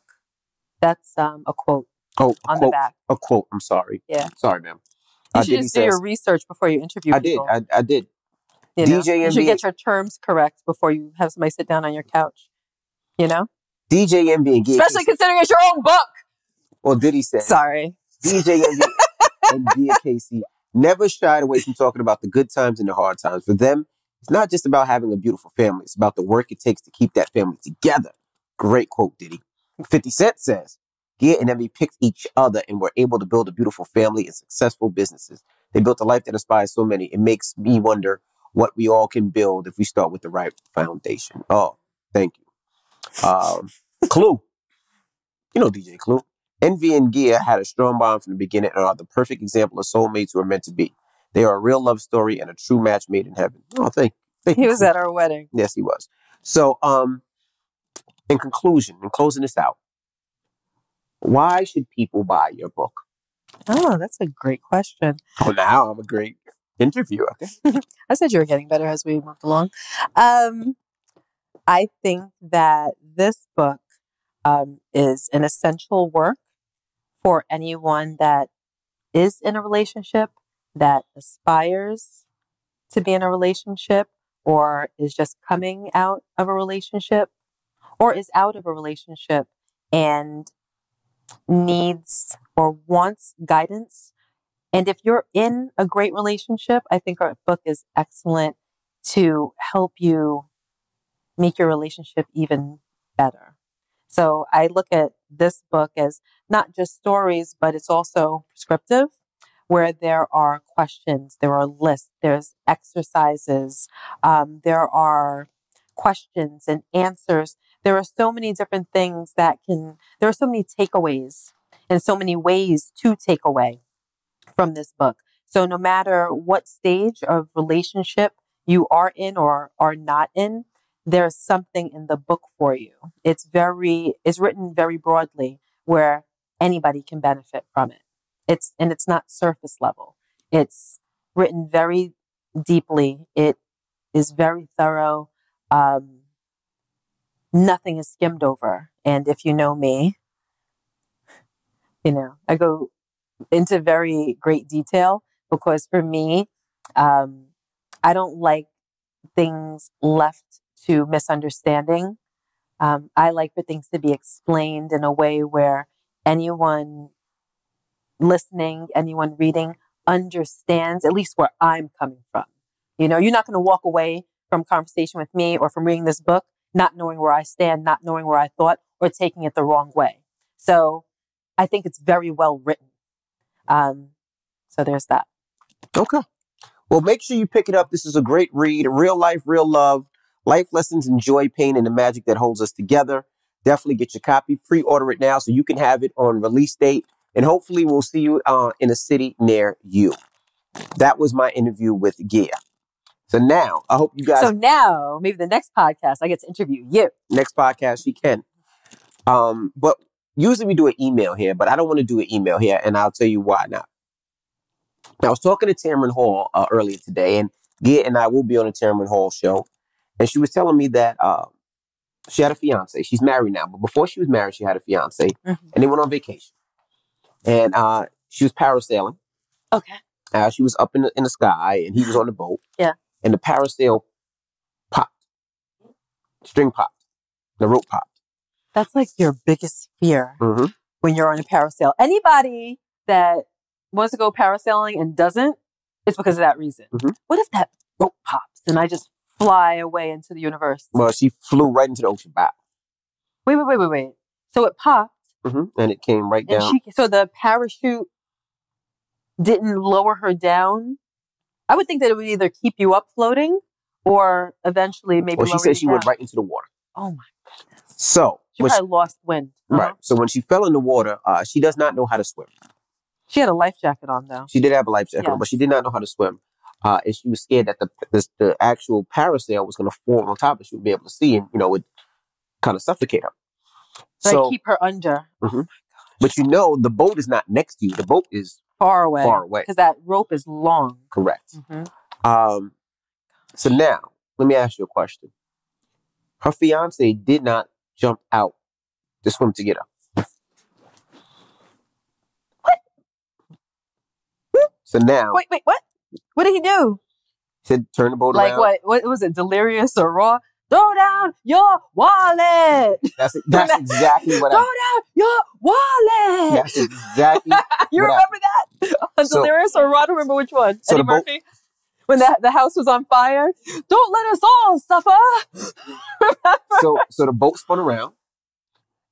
Speaker 2: That's a quote the back.
Speaker 1: A quote, I'm sorry.
Speaker 2: Yeah.
Speaker 1: Sorry, ma'am.
Speaker 2: You should just do your research before you interview people.
Speaker 1: I did.
Speaker 2: You should get your terms correct before you have somebody sit down on your couch.
Speaker 1: DJ Envy and Gia
Speaker 2: Especially considering it's your own book.
Speaker 1: Well, Diddy said...
Speaker 2: Sorry.
Speaker 1: DJ Envy and Gia Casey never shied away from talking about the good times and the hard times. For them, it's not just about having a beautiful family. It's about the work it takes to keep that family together. Great quote, Diddy. 50 Cent says, Gia and Envy picked each other and were able to build a beautiful family and successful businesses. They built a life that inspires so many. It makes me wonder what we all can build if we start with the right foundation. Oh, thank you. Clue. DJ Clue. Envy and Gia had a strong bond from the beginning and are the perfect example of soulmates who are meant to be. They are a real love story and a true match made in heaven. Oh, thank you.
Speaker 2: He was at our wedding.
Speaker 1: Yes, he was. So, in closing this out, why should people buy your book?
Speaker 2: Oh, that's a great question.
Speaker 1: Oh, now I'm a great interviewer. Okay.
Speaker 2: I said you were getting better as we moved along. I think that this book is an essential work for anyone that is in a relationship, that aspires to be in a relationship, or is just coming out of a relationship, or is out of a relationship and needs or wants guidance. And if you're in a great relationship, I think our book is excellent to help you make your relationship even better. So I look at this book as not just stories, but it's also prescriptive, where there are questions, there are lists, there's exercises, there are questions and answers. There are so many different things there are so many takeaways and so many ways to take away from this book. So no matter what stage of relationship you are in or are not in, there's something in the book for you. It's written very broadly where anybody can benefit from it. It's not surface level. It's written very deeply. It is very thorough. Nothing is skimmed over. And if you know me, I go into very great detail because for me, I don't like things left to misunderstanding. I like for things to be explained in a way where anyone listening, anyone reading understands at least where I'm coming from. You're not going to walk away from conversation with me or from reading this book not knowing where I stand, not knowing where I thought, or taking it the wrong way. So I think it's very well written. So there's that.
Speaker 1: Okay. Well, make sure you pick it up. This is a great read. Real Life, Real Love, Life Lessons in Joy, Pain, and the Magic That Holds Us Together. Definitely get your copy. Pre-order it now so you can have it on release date. And hopefully we'll see you in a city near you. That was my interview with Gia. So now, I hope you guys...
Speaker 2: So now, maybe the next podcast, I get to interview you.
Speaker 1: Next podcast, she can. But usually we do an email here, but I don't want to do an email here, and I'll tell you why not. I was talking to Tamron Hall earlier today, and Gia and I will be on the Tamron Hall show. And she was telling me that she had a fiance. She's married now, but before she was married, she had a fiance, and they went on vacation. And she was parasailing.
Speaker 2: Okay.
Speaker 1: She was up in the sky, and he was on the boat.
Speaker 2: Yeah.
Speaker 1: And the parasail popped. String popped. The rope popped.
Speaker 2: That's like your biggest fear when you're on a parasail. Anybody that wants to go parasailing and doesn't, it's because of that reason. What if that rope pops and I just fly away into the universe?
Speaker 1: Well, she flew right into the ocean bow.
Speaker 2: Wait. So it popped.
Speaker 1: And it came right down.
Speaker 2: So the parachute didn't lower her down? I would think that it would either keep you up floating or eventually maybe lower you down.
Speaker 1: Well, she said she went right into the water.
Speaker 2: Oh, my goodness.
Speaker 1: So
Speaker 2: she probably lost wind.
Speaker 1: Right. So when she fell in the water, she does not know how to swim.
Speaker 2: She had a life jacket on, though.
Speaker 1: She did have a life jacket on, but she did not know how to swim. and she was scared that the actual parasail was going to fall on top, and she would be able to see, and would kind of suffocate her.
Speaker 2: So keep her under.
Speaker 1: Mm-hmm. But the boat is not next to you. The boat is
Speaker 2: far away.
Speaker 1: Far away.
Speaker 2: Because that rope is long.
Speaker 1: Correct. Mm-hmm. So now, let me ask you a question. Her fiance did not jump out to swim to get her.
Speaker 2: What?
Speaker 1: So now...
Speaker 2: Wait, what? What did he do?
Speaker 1: He said, turn the boat around.
Speaker 2: Like what was it, delirious or raw? Throw down your wallet.
Speaker 1: That's exactly what
Speaker 2: Throw down your wallet.
Speaker 1: That's exactly
Speaker 2: You remember that? On Delirious or Raw? I don't remember which one.
Speaker 1: So
Speaker 2: Eddie Murphy? When the house was on fire? Don't let us all suffer.
Speaker 1: So the boat spun around,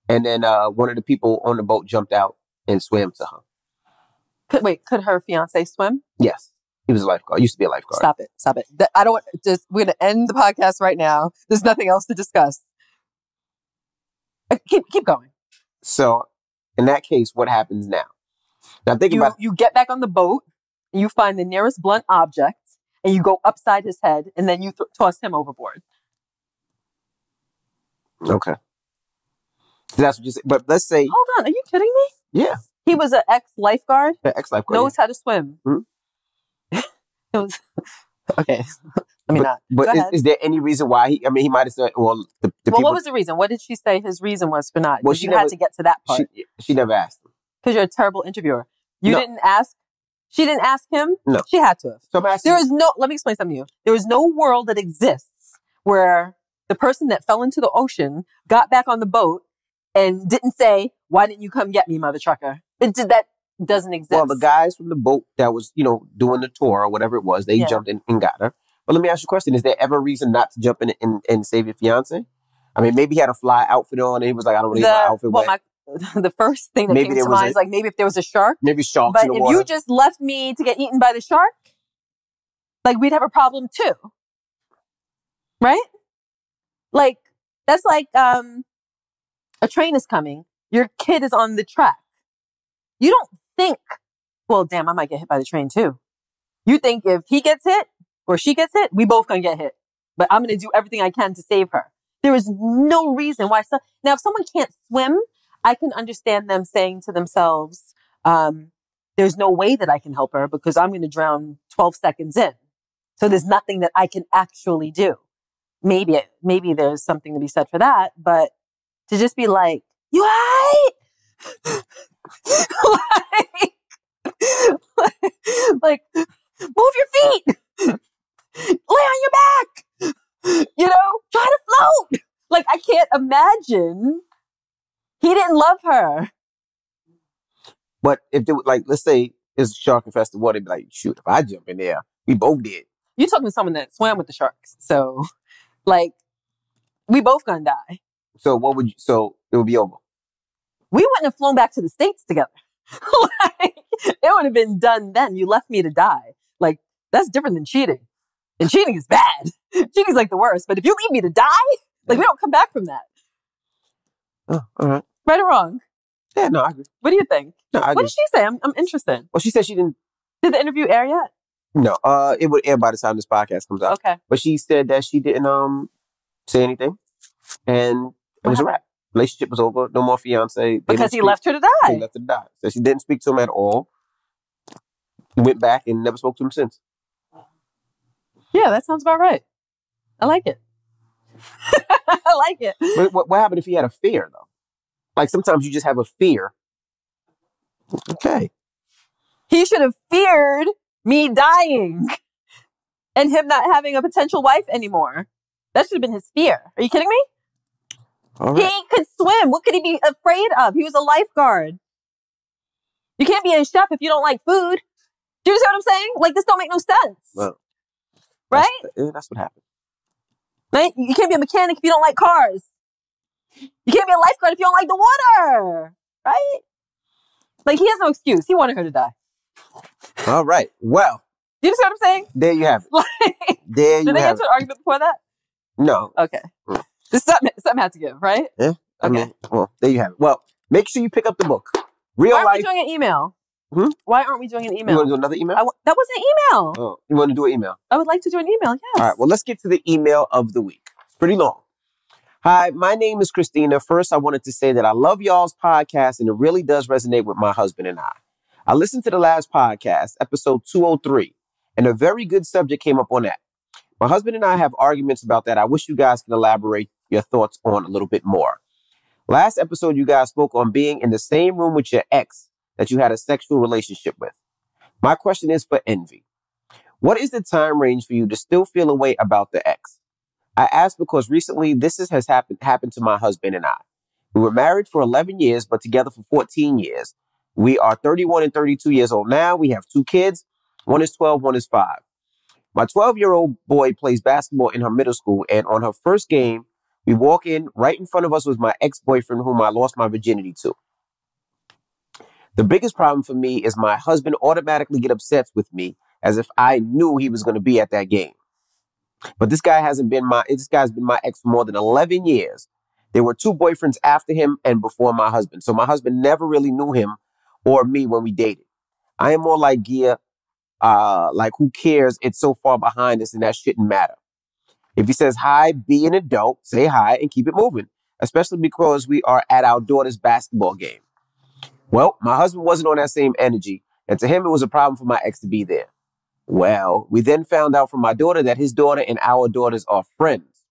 Speaker 1: and then one of the people on the boat jumped out and swam to her.
Speaker 2: Could her fiance swim?
Speaker 1: Yes. He was a lifeguard. Used to be a lifeguard.
Speaker 2: Stop it. I don't want we're going to end the podcast right now. There's nothing else to discuss. Keep going.
Speaker 1: So in that case, what happens now? Now think about
Speaker 2: you get back on the boat and you find the nearest blunt object and you go upside his head and then you toss him overboard.
Speaker 1: Okay. That's what you say. But let's say...
Speaker 2: Hold on. Are you kidding me?
Speaker 1: Yeah.
Speaker 2: He was an ex-lifeguard?
Speaker 1: Yeah, ex-lifeguard.
Speaker 2: Knows how to swim.
Speaker 1: Mm-hmm.
Speaker 2: It was okay. I mean,
Speaker 1: but is there any reason why he might have said, well, the people,
Speaker 2: what was the reason? What did she say his reason was for not?
Speaker 1: Well,
Speaker 2: you had to get to that part.
Speaker 1: She never asked him.
Speaker 2: Because you're a terrible interviewer. You didn't ask. She didn't ask him.
Speaker 1: No,
Speaker 2: she had to have.
Speaker 1: So I'm asking.
Speaker 2: There is no. Let me explain something to you. There is no world that exists where the person that fell into the ocean got back on the boat and didn't say, "Why didn't you come get me, mother trucker?" That doesn't exist.
Speaker 1: Well, the guys from the boat that was, doing the tour or whatever it was, they jumped in and got her. But let me ask you a question. Is there ever a reason not to jump in and save your fiance? I mean, maybe he had a fly outfit on and he was like, I don't really want my outfit wet.
Speaker 2: The first thing that came to mind is like, maybe if there was a shark.
Speaker 1: Maybe sharks in the water.
Speaker 2: But if you just left me to get eaten by the shark, like we'd have a problem too. Right? Like, that's like a train is coming. Your kid is on the track. You don't think, well, damn, I might get hit by the train too. You think if he gets hit or she gets hit, we both gonna get hit. But I'm gonna do everything I can to save her. There is no reason why. Now, if someone can't swim, I can understand them saying to themselves, there's no way that I can help her because I'm going to drown 12 seconds in. So there's nothing that I can actually do. Maybe there's something to be said for that, but to just be like, you all right? like, move your feet. Lay on your back. Try to float. Like, I can't imagine. He didn't love her.
Speaker 1: But if they let's say it's a shark infested water, they'd be like, shoot, if I jump in there, we both did.
Speaker 2: You're talking to someone that swam with the sharks. So, we both gonna die.
Speaker 1: So it would be over.
Speaker 2: We wouldn't have flown back to the States together. It would have been done then. You left me to die. That's different than cheating. And cheating is bad. Cheating's the worst. But if you leave me to die, we don't come back from that.
Speaker 1: Oh, all right.
Speaker 2: Right or wrong?
Speaker 1: Yeah, no, I agree.
Speaker 2: What do you think?
Speaker 1: No, I agree.
Speaker 2: What did she say? I'm interested.
Speaker 1: Well, she said she didn't.
Speaker 2: Did the interview air yet?
Speaker 1: No, it would air by the time this podcast comes out.
Speaker 2: Okay.
Speaker 1: But she said that she didn't say anything, and it was a wrap. Relationship was over. No more fiance.
Speaker 2: Because he left her to die.
Speaker 1: He left her to die. So she didn't speak to him at all. He went back and never spoke to him since.
Speaker 2: Yeah, that sounds about right. I like it. I like it.
Speaker 1: But what happened if he had a fear, though? Sometimes you just have a fear. Okay.
Speaker 2: He should have feared me dying and him not having a potential wife anymore. That should have been his fear. Are you kidding me? All right. He could swim. What could he be afraid of? He was a lifeguard. You can't be a chef if you don't like food. Do you understand what I'm saying? This don't make no sense.
Speaker 1: Well,
Speaker 2: right?
Speaker 1: That's what happened.
Speaker 2: Right? You can't be a mechanic if you don't like cars. You can't be a lifeguard if you don't like the water. Right? He has no excuse. He wanted her to die.
Speaker 1: All right. Well.
Speaker 2: Do you understand what I'm saying?
Speaker 1: There you have it. There you have it.
Speaker 2: Did they answer an argument before that?
Speaker 1: No.
Speaker 2: Okay. This something had to give, right?
Speaker 1: Yeah.
Speaker 2: Okay.
Speaker 1: Well, there you have it. Well, make sure you pick up the book. Real
Speaker 2: Why
Speaker 1: life.
Speaker 2: are we doing an email? Why aren't we doing an email?
Speaker 1: You want to do another email?
Speaker 2: That was an email.
Speaker 1: Oh, you want to do an email?
Speaker 2: I would like to do an email, yes.
Speaker 1: All right, well, let's get to the email of the week. It's pretty long. Hi, my name is Christina. First, I wanted to say that I love y'all's podcast, and it really does resonate with my husband and I. I listened to the last podcast, episode 203, and a very good subject came up on that. My husband and I have arguments about that. I wish you guys can elaborate your thoughts on a little bit more. Last episode, you guys spoke on being in the same room with your ex that you had a sexual relationship with. My question is for Envy. What is the time range for you to still feel a way about the ex? I ask because recently this has happened to my husband and I. We were married for 11 years, but together for 14 years. We are 31 and 32 years old now. We have 2 kids. One is 12, one is 5. My 12-year-old boy plays basketball in her middle school, and on her first game, we walk in. Right in front of us was my ex-boyfriend, whom I lost my virginity to. The biggest problem for me is my husband automatically get upset with me as if I knew he was going to be at that game. But this guy's been my ex for more than 11 years. There were 2 boyfriends after him and before my husband. So my husband never really knew him or me when we dated. I am more like Gia, like who cares? It's so far behind us and that shouldn't matter. If he says hi, be an adult, say hi and keep it moving, especially because we are at our daughter's basketball game. Well, my husband wasn't on that same energy, and to him, it was a problem for my ex to be there. Well, we then found out from my daughter that his daughter and our daughters are friends.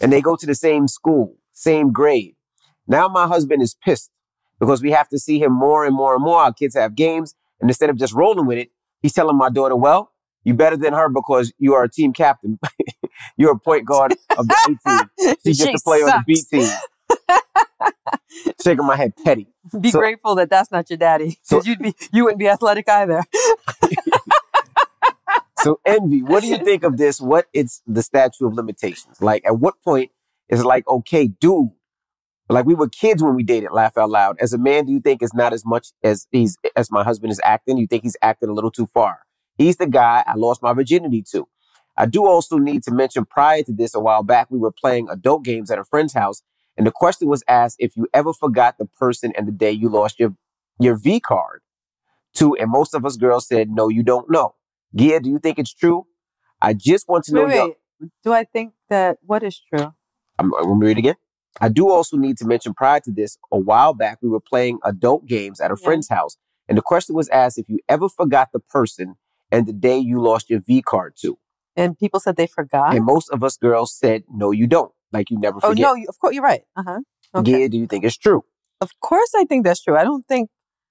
Speaker 1: And they go to the same school, same grade. Now my husband is pissed because we have to see him more and more and more. Our kids have games, and instead of just rolling with it, he's telling my daughter, well, you're better than her because you are a team captain. You're a point guard of the A team. She gets to play on the B team. Shaking my head, petty.
Speaker 2: Be grateful that that's not your daddy, because you wouldn't be athletic either.
Speaker 1: So, Envy, what do you think of this? What is the statute of limitations? Like, at what point is it like, okay, dude, like we were kids when we dated, laugh out loud. As a man, do you think it's not as much as my husband is acting? You think he's acting a little too far? He's the guy I lost my virginity to. I do also need to mention prior to this, a while back, we were playing adult games at a friend's house. And the question was asked if you ever forgot the person and the day you lost your V card to. And most of us girls said, no, you don't know. Gia, do you think it's true? I just want to know.
Speaker 2: Wait. Do I think that what is true?
Speaker 1: I'm going to read it again. I do also need to mention prior to this, a while back, we were playing adult games at a friend's house. And the question was asked if you ever forgot the person and the day you lost your V card to.
Speaker 2: And people said they forgot?
Speaker 1: And most of us girls said, no, you don't. Like you never forget.
Speaker 2: Oh, no, of course, you're right. Okay.
Speaker 1: Gia, do you think it's true?
Speaker 2: Of course I think that's true. I don't think...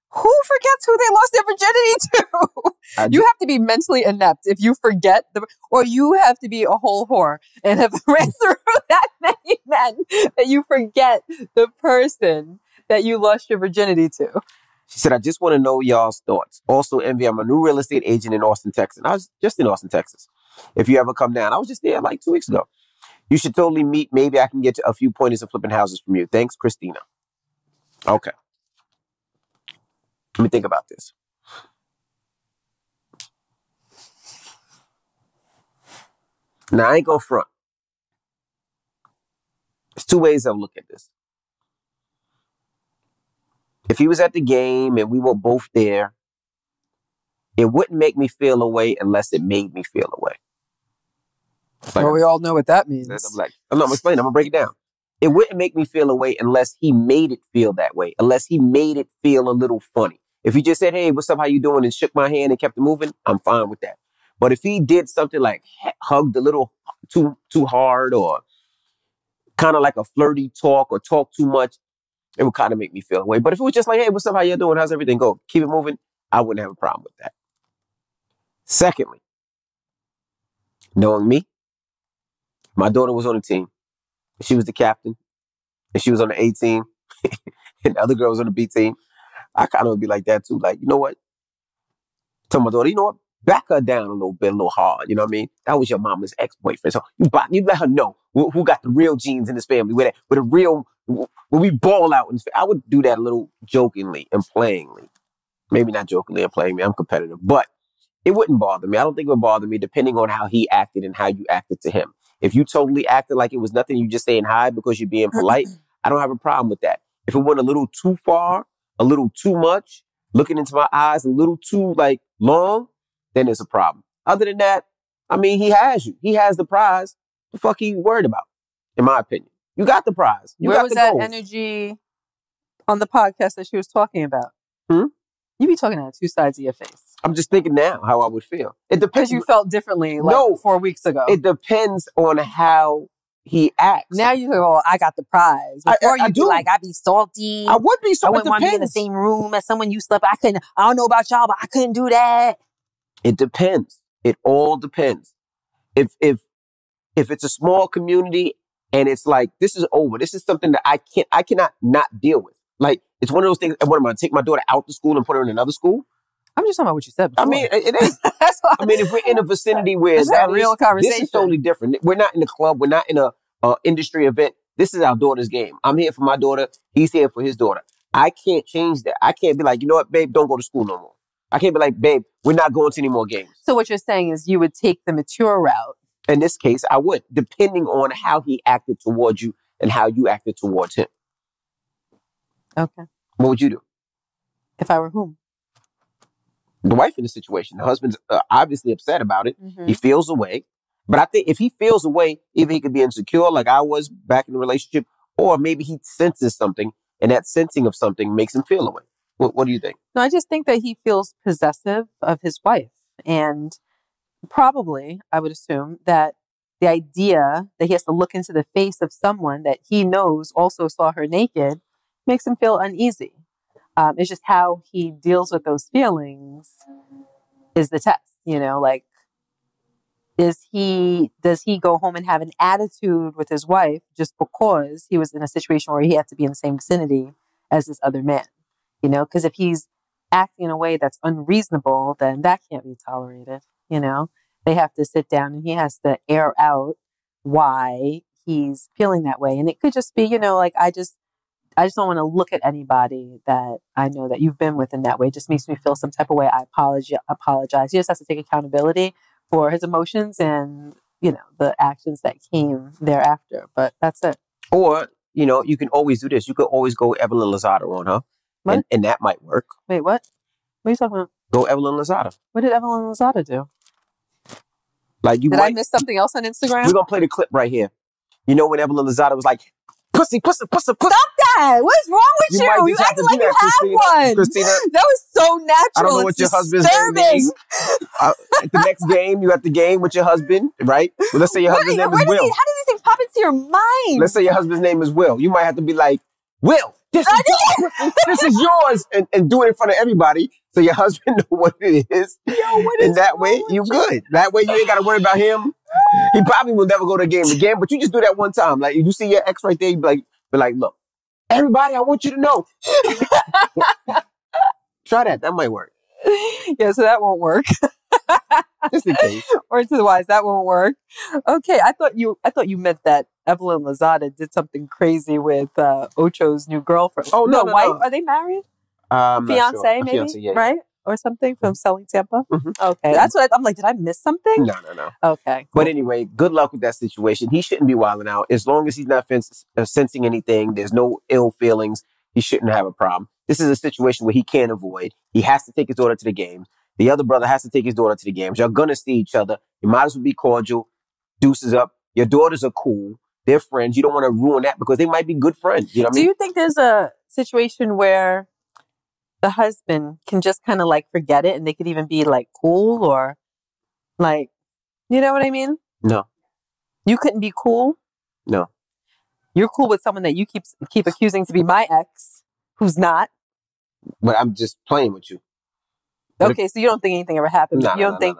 Speaker 2: Who forgets who they lost their virginity to? You have to be mentally inept if you forget, or you have to be a whole whore and have ran through that many men that you forget the person that you lost your virginity to.
Speaker 1: She said, I just want to know y'all's thoughts. Also, Envy, I'm a new real estate agent in Austin, Texas. I was just in Austin, Texas. If you ever come down, I was just there like 2 weeks ago. You should totally meet. Maybe I can get a few pointers of flipping houses from you. Thanks, Christina. Okay. Let me think about this. Now, I ain't gonna front. There's 2 ways I'll look at this. If he was at the game and we were both there, it wouldn't make me feel a way unless it made me feel a way.
Speaker 2: Like, well, we all know what that means.
Speaker 1: I'm not explaining. I'm going to break it down. It wouldn't make me feel a way unless he made it feel that way, unless he made it feel a little funny. If he just said, hey, what's up, how you doing, and shook my hand and kept it moving, I'm fine with that. But if he did something like hugged a little too hard or kind of like a flirty talk or talk too much, it would kind of make me feel a way. But if it was just like, hey, what's up, how you doing, how's everything go, keep it moving, I wouldn't have a problem with that. Secondly, knowing me, my daughter was on the team. She was the captain. And she was on the A team. And the other girl was on the B team. I kind of would be like that too. Like, you know what? Tell my daughter, you know what? Back her down a little bit, a little hard. You know what I mean? That was your mama's ex-boyfriend. So you let her know who got the real genes in this family. With a real, when we ball out. I would do that a little jokingly and playingly. Maybe not jokingly and playingly. I'm competitive. But it wouldn't bother me. I don't think it would bother me depending on how he acted and how you acted to him. If you totally acted like it was nothing, you just saying hi because you're being polite, I don't have a problem with that. If it went a little too far, a little too much, looking into my eyes a little too like long, then it's a problem. Other than that, I mean, he has you. He has the prize. The fuck he worried about, in my opinion. You got the prize.
Speaker 2: Where was that energy on the podcast that she was talking about? You be talking out of two sides of your face.
Speaker 1: I'm just thinking now how I would feel. It depends.
Speaker 2: Because you felt differently like 4 weeks ago.
Speaker 1: It depends on how he acts.
Speaker 2: Now you go, oh, I got the prize. Before you'd be like, I'd be salty.
Speaker 1: I would be salty.
Speaker 2: I wouldn't want to be in the same room as someone you slept. I don't know about y'all, but I couldn't do that.
Speaker 1: It depends. It all depends. If it's a small community and it's like, this is over. This is something that I cannot not deal with. Like, it's one of those things. What am I, take my daughter out to school and put her in another school?
Speaker 2: I'm just talking about what you said before.
Speaker 1: I mean, it is. I mean, if we're in a vicinity where
Speaker 2: that's a real conversation.
Speaker 1: This is totally different. We're not in a club. We're not in a industry event. This is our daughter's game. I'm here for my daughter. He's here for his daughter. I can't change that. I can't be like, you know what, babe, don't go to school no more. I can't be like, babe, we're not going to any more games.
Speaker 2: So what you're saying is you would take the mature route.
Speaker 1: In this case, I would, depending on how he acted towards you and how you acted towards him.
Speaker 2: Okay.
Speaker 1: What would you do?
Speaker 2: If I were whom?
Speaker 1: The wife in the situation. The husband's obviously upset about it.
Speaker 2: Mm-hmm.
Speaker 1: He feels away. But I think if he feels away, either he could be insecure like I was back in the relationship, or maybe he senses something, and that sensing of something makes him feel away. What do you think?
Speaker 2: No, I just think that he feels possessive of his wife. And probably, I would assume, that the idea that he has to look into the face of someone that he knows also saw her naked makes him feel uneasy. It's just how he deals with those feelings is the test, you know, like, does he go home and have an attitude with his wife just because he was in a situation where he had to be in the same vicinity as this other man, you know, because if he's acting in a way that's unreasonable, then that can't be tolerated. You know, they have to sit down and he has to air out why he's feeling that way. And it could just be, you know, like, I just don't want to look at anybody that I know that you've been with in that way. It just makes me feel some type of way. I apologize. He just has to take accountability for his emotions and, you know, the actions that came thereafter. But that's it.
Speaker 1: Or, you know, you can always do this. You could always go Evelyn Lozada on her.
Speaker 2: What?
Speaker 1: And that might work.
Speaker 2: Wait, what? What are you talking about?
Speaker 1: Go Evelyn Lozada.
Speaker 2: What did Evelyn Lozada do?
Speaker 1: Like,
Speaker 2: did I miss something else on Instagram?
Speaker 1: We're going to play the clip right here. You know when Evelyn Lozada was like, pussy.
Speaker 2: Stop that! What's wrong with you? You acting like you have one.
Speaker 1: Christina,
Speaker 2: that was so natural.
Speaker 1: I don't know what your husband's name is. At the next game, you at the game with your husband, right? Well, let's say your husband's name is Will.
Speaker 2: How do these things pop into your mind?
Speaker 1: Let's say your husband's name is Will. You might have to be like, Will, this is yours, and do it in front of everybody so your husband know what it is. And that way, you good. That way, you ain't got to worry about him. He probably will never go to a game again, but you just do that one time. Like, if you see your ex right there, you be like, look, everybody, I want you to know. Try that. That might work.
Speaker 2: Yeah, so that won't work.
Speaker 1: Just in case.
Speaker 2: Or to the wise, that won't work. Okay, I thought you meant that Evelyn Lozada did something crazy with Ocho's new girlfriend.
Speaker 1: Oh, no,
Speaker 2: wife.
Speaker 1: No.
Speaker 2: Are they married?
Speaker 1: Fiance,
Speaker 2: sure. Maybe,
Speaker 1: fiance, yeah.
Speaker 2: Right? Or something from Selling Tampa?
Speaker 1: Mm-hmm.
Speaker 2: Okay, that's what I'm like, did I miss something?
Speaker 1: No.
Speaker 2: Okay. Cool.
Speaker 1: But anyway, good luck with that situation. He shouldn't be wilding out. As long as he's not sensing anything, there's no ill feelings, he shouldn't have a problem. This is a situation where he can't avoid. He has to take his daughter to the game. The other brother has to take his daughter to the games. Y'all gonna see each other. You might as well be cordial. Deuces up. Your daughters are cool. They're friends. You don't want to ruin that because they might be good friends. You know what I mean?
Speaker 2: Do you think there's a situation where the husband can just kind of like forget it and they could even be like cool or like, you know what I mean?
Speaker 1: No.
Speaker 2: You couldn't be cool?
Speaker 1: No.
Speaker 2: You're cool with someone that you keep accusing to be my ex, who's not?
Speaker 1: But I'm just playing with you.
Speaker 2: Okay, so you don't think anything ever happened?
Speaker 1: No,
Speaker 2: you don't think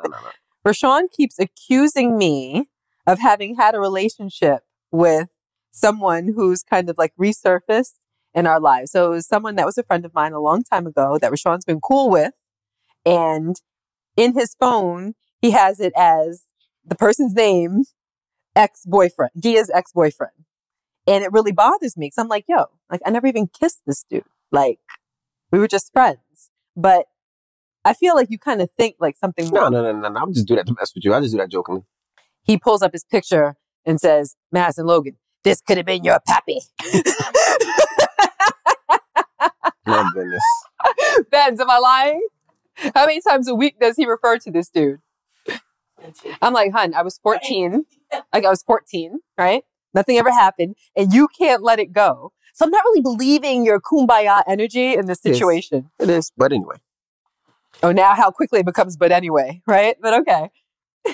Speaker 2: Rashawn keeps accusing me of having had a relationship with someone who's kind of like resurfaced in our lives. So it was someone that was a friend of mine a long time ago that Rashawn's been cool with. And in his phone, he has it as the person's name, ex-boyfriend, Gia's ex-boyfriend. And it really bothers me because I'm like, yo, like I never even kissed this dude. Like we were just friends. But I feel like you kind of think like something more.
Speaker 1: No. I would just do that to mess with you. I just do that jokingly.
Speaker 2: He pulls up his picture and says, Madison Logan, this could have been your pappy.
Speaker 1: My goodness.
Speaker 2: Benz, am I lying? How many times a week does he refer to this dude? I'm like, hun, I was 14. Like I was 14, right? Nothing ever happened. And you can't let it go. So I'm not really believing your kumbaya energy in this situation.
Speaker 1: It is. But anyway.
Speaker 2: Oh, now how quickly it becomes but anyway, right? But okay.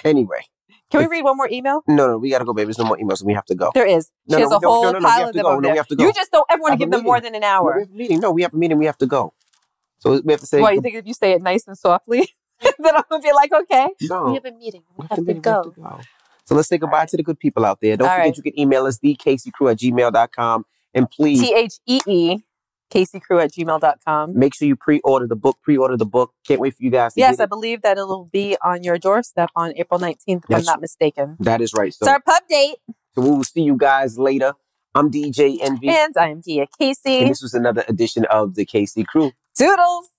Speaker 1: Anyway.
Speaker 2: Can we read one more email?
Speaker 1: No, we got to go, baby. There's no more emails and we have to go.
Speaker 2: There is. She has a whole pile of them over there. We have to go. You just don't ever want to give them more than an hour.
Speaker 1: We have a meeting. No, we have a meeting. We have to go. So we have to say.
Speaker 2: Why, you think if you say it nice and softly, then I'm going to be like, okay.
Speaker 1: No.
Speaker 2: We have a meeting. We have to go.
Speaker 1: So let's say goodbye to the good people out there. Don't forget you can email us, thekcrew@gmail.com. And please.
Speaker 2: THEE. KCCrew@gmail.com.
Speaker 1: Make sure you pre-order the book. Can't wait for you guys to
Speaker 2: get it. I believe that it'll be on your doorstep on April 19th, if I'm not mistaken.
Speaker 1: That is right. So
Speaker 2: it's our pub date.
Speaker 1: So we will see you guys later. I'm DJ Envy.
Speaker 2: And I'm Dia Casey.
Speaker 1: And this was another edition of the KC Crew.
Speaker 2: Toodles.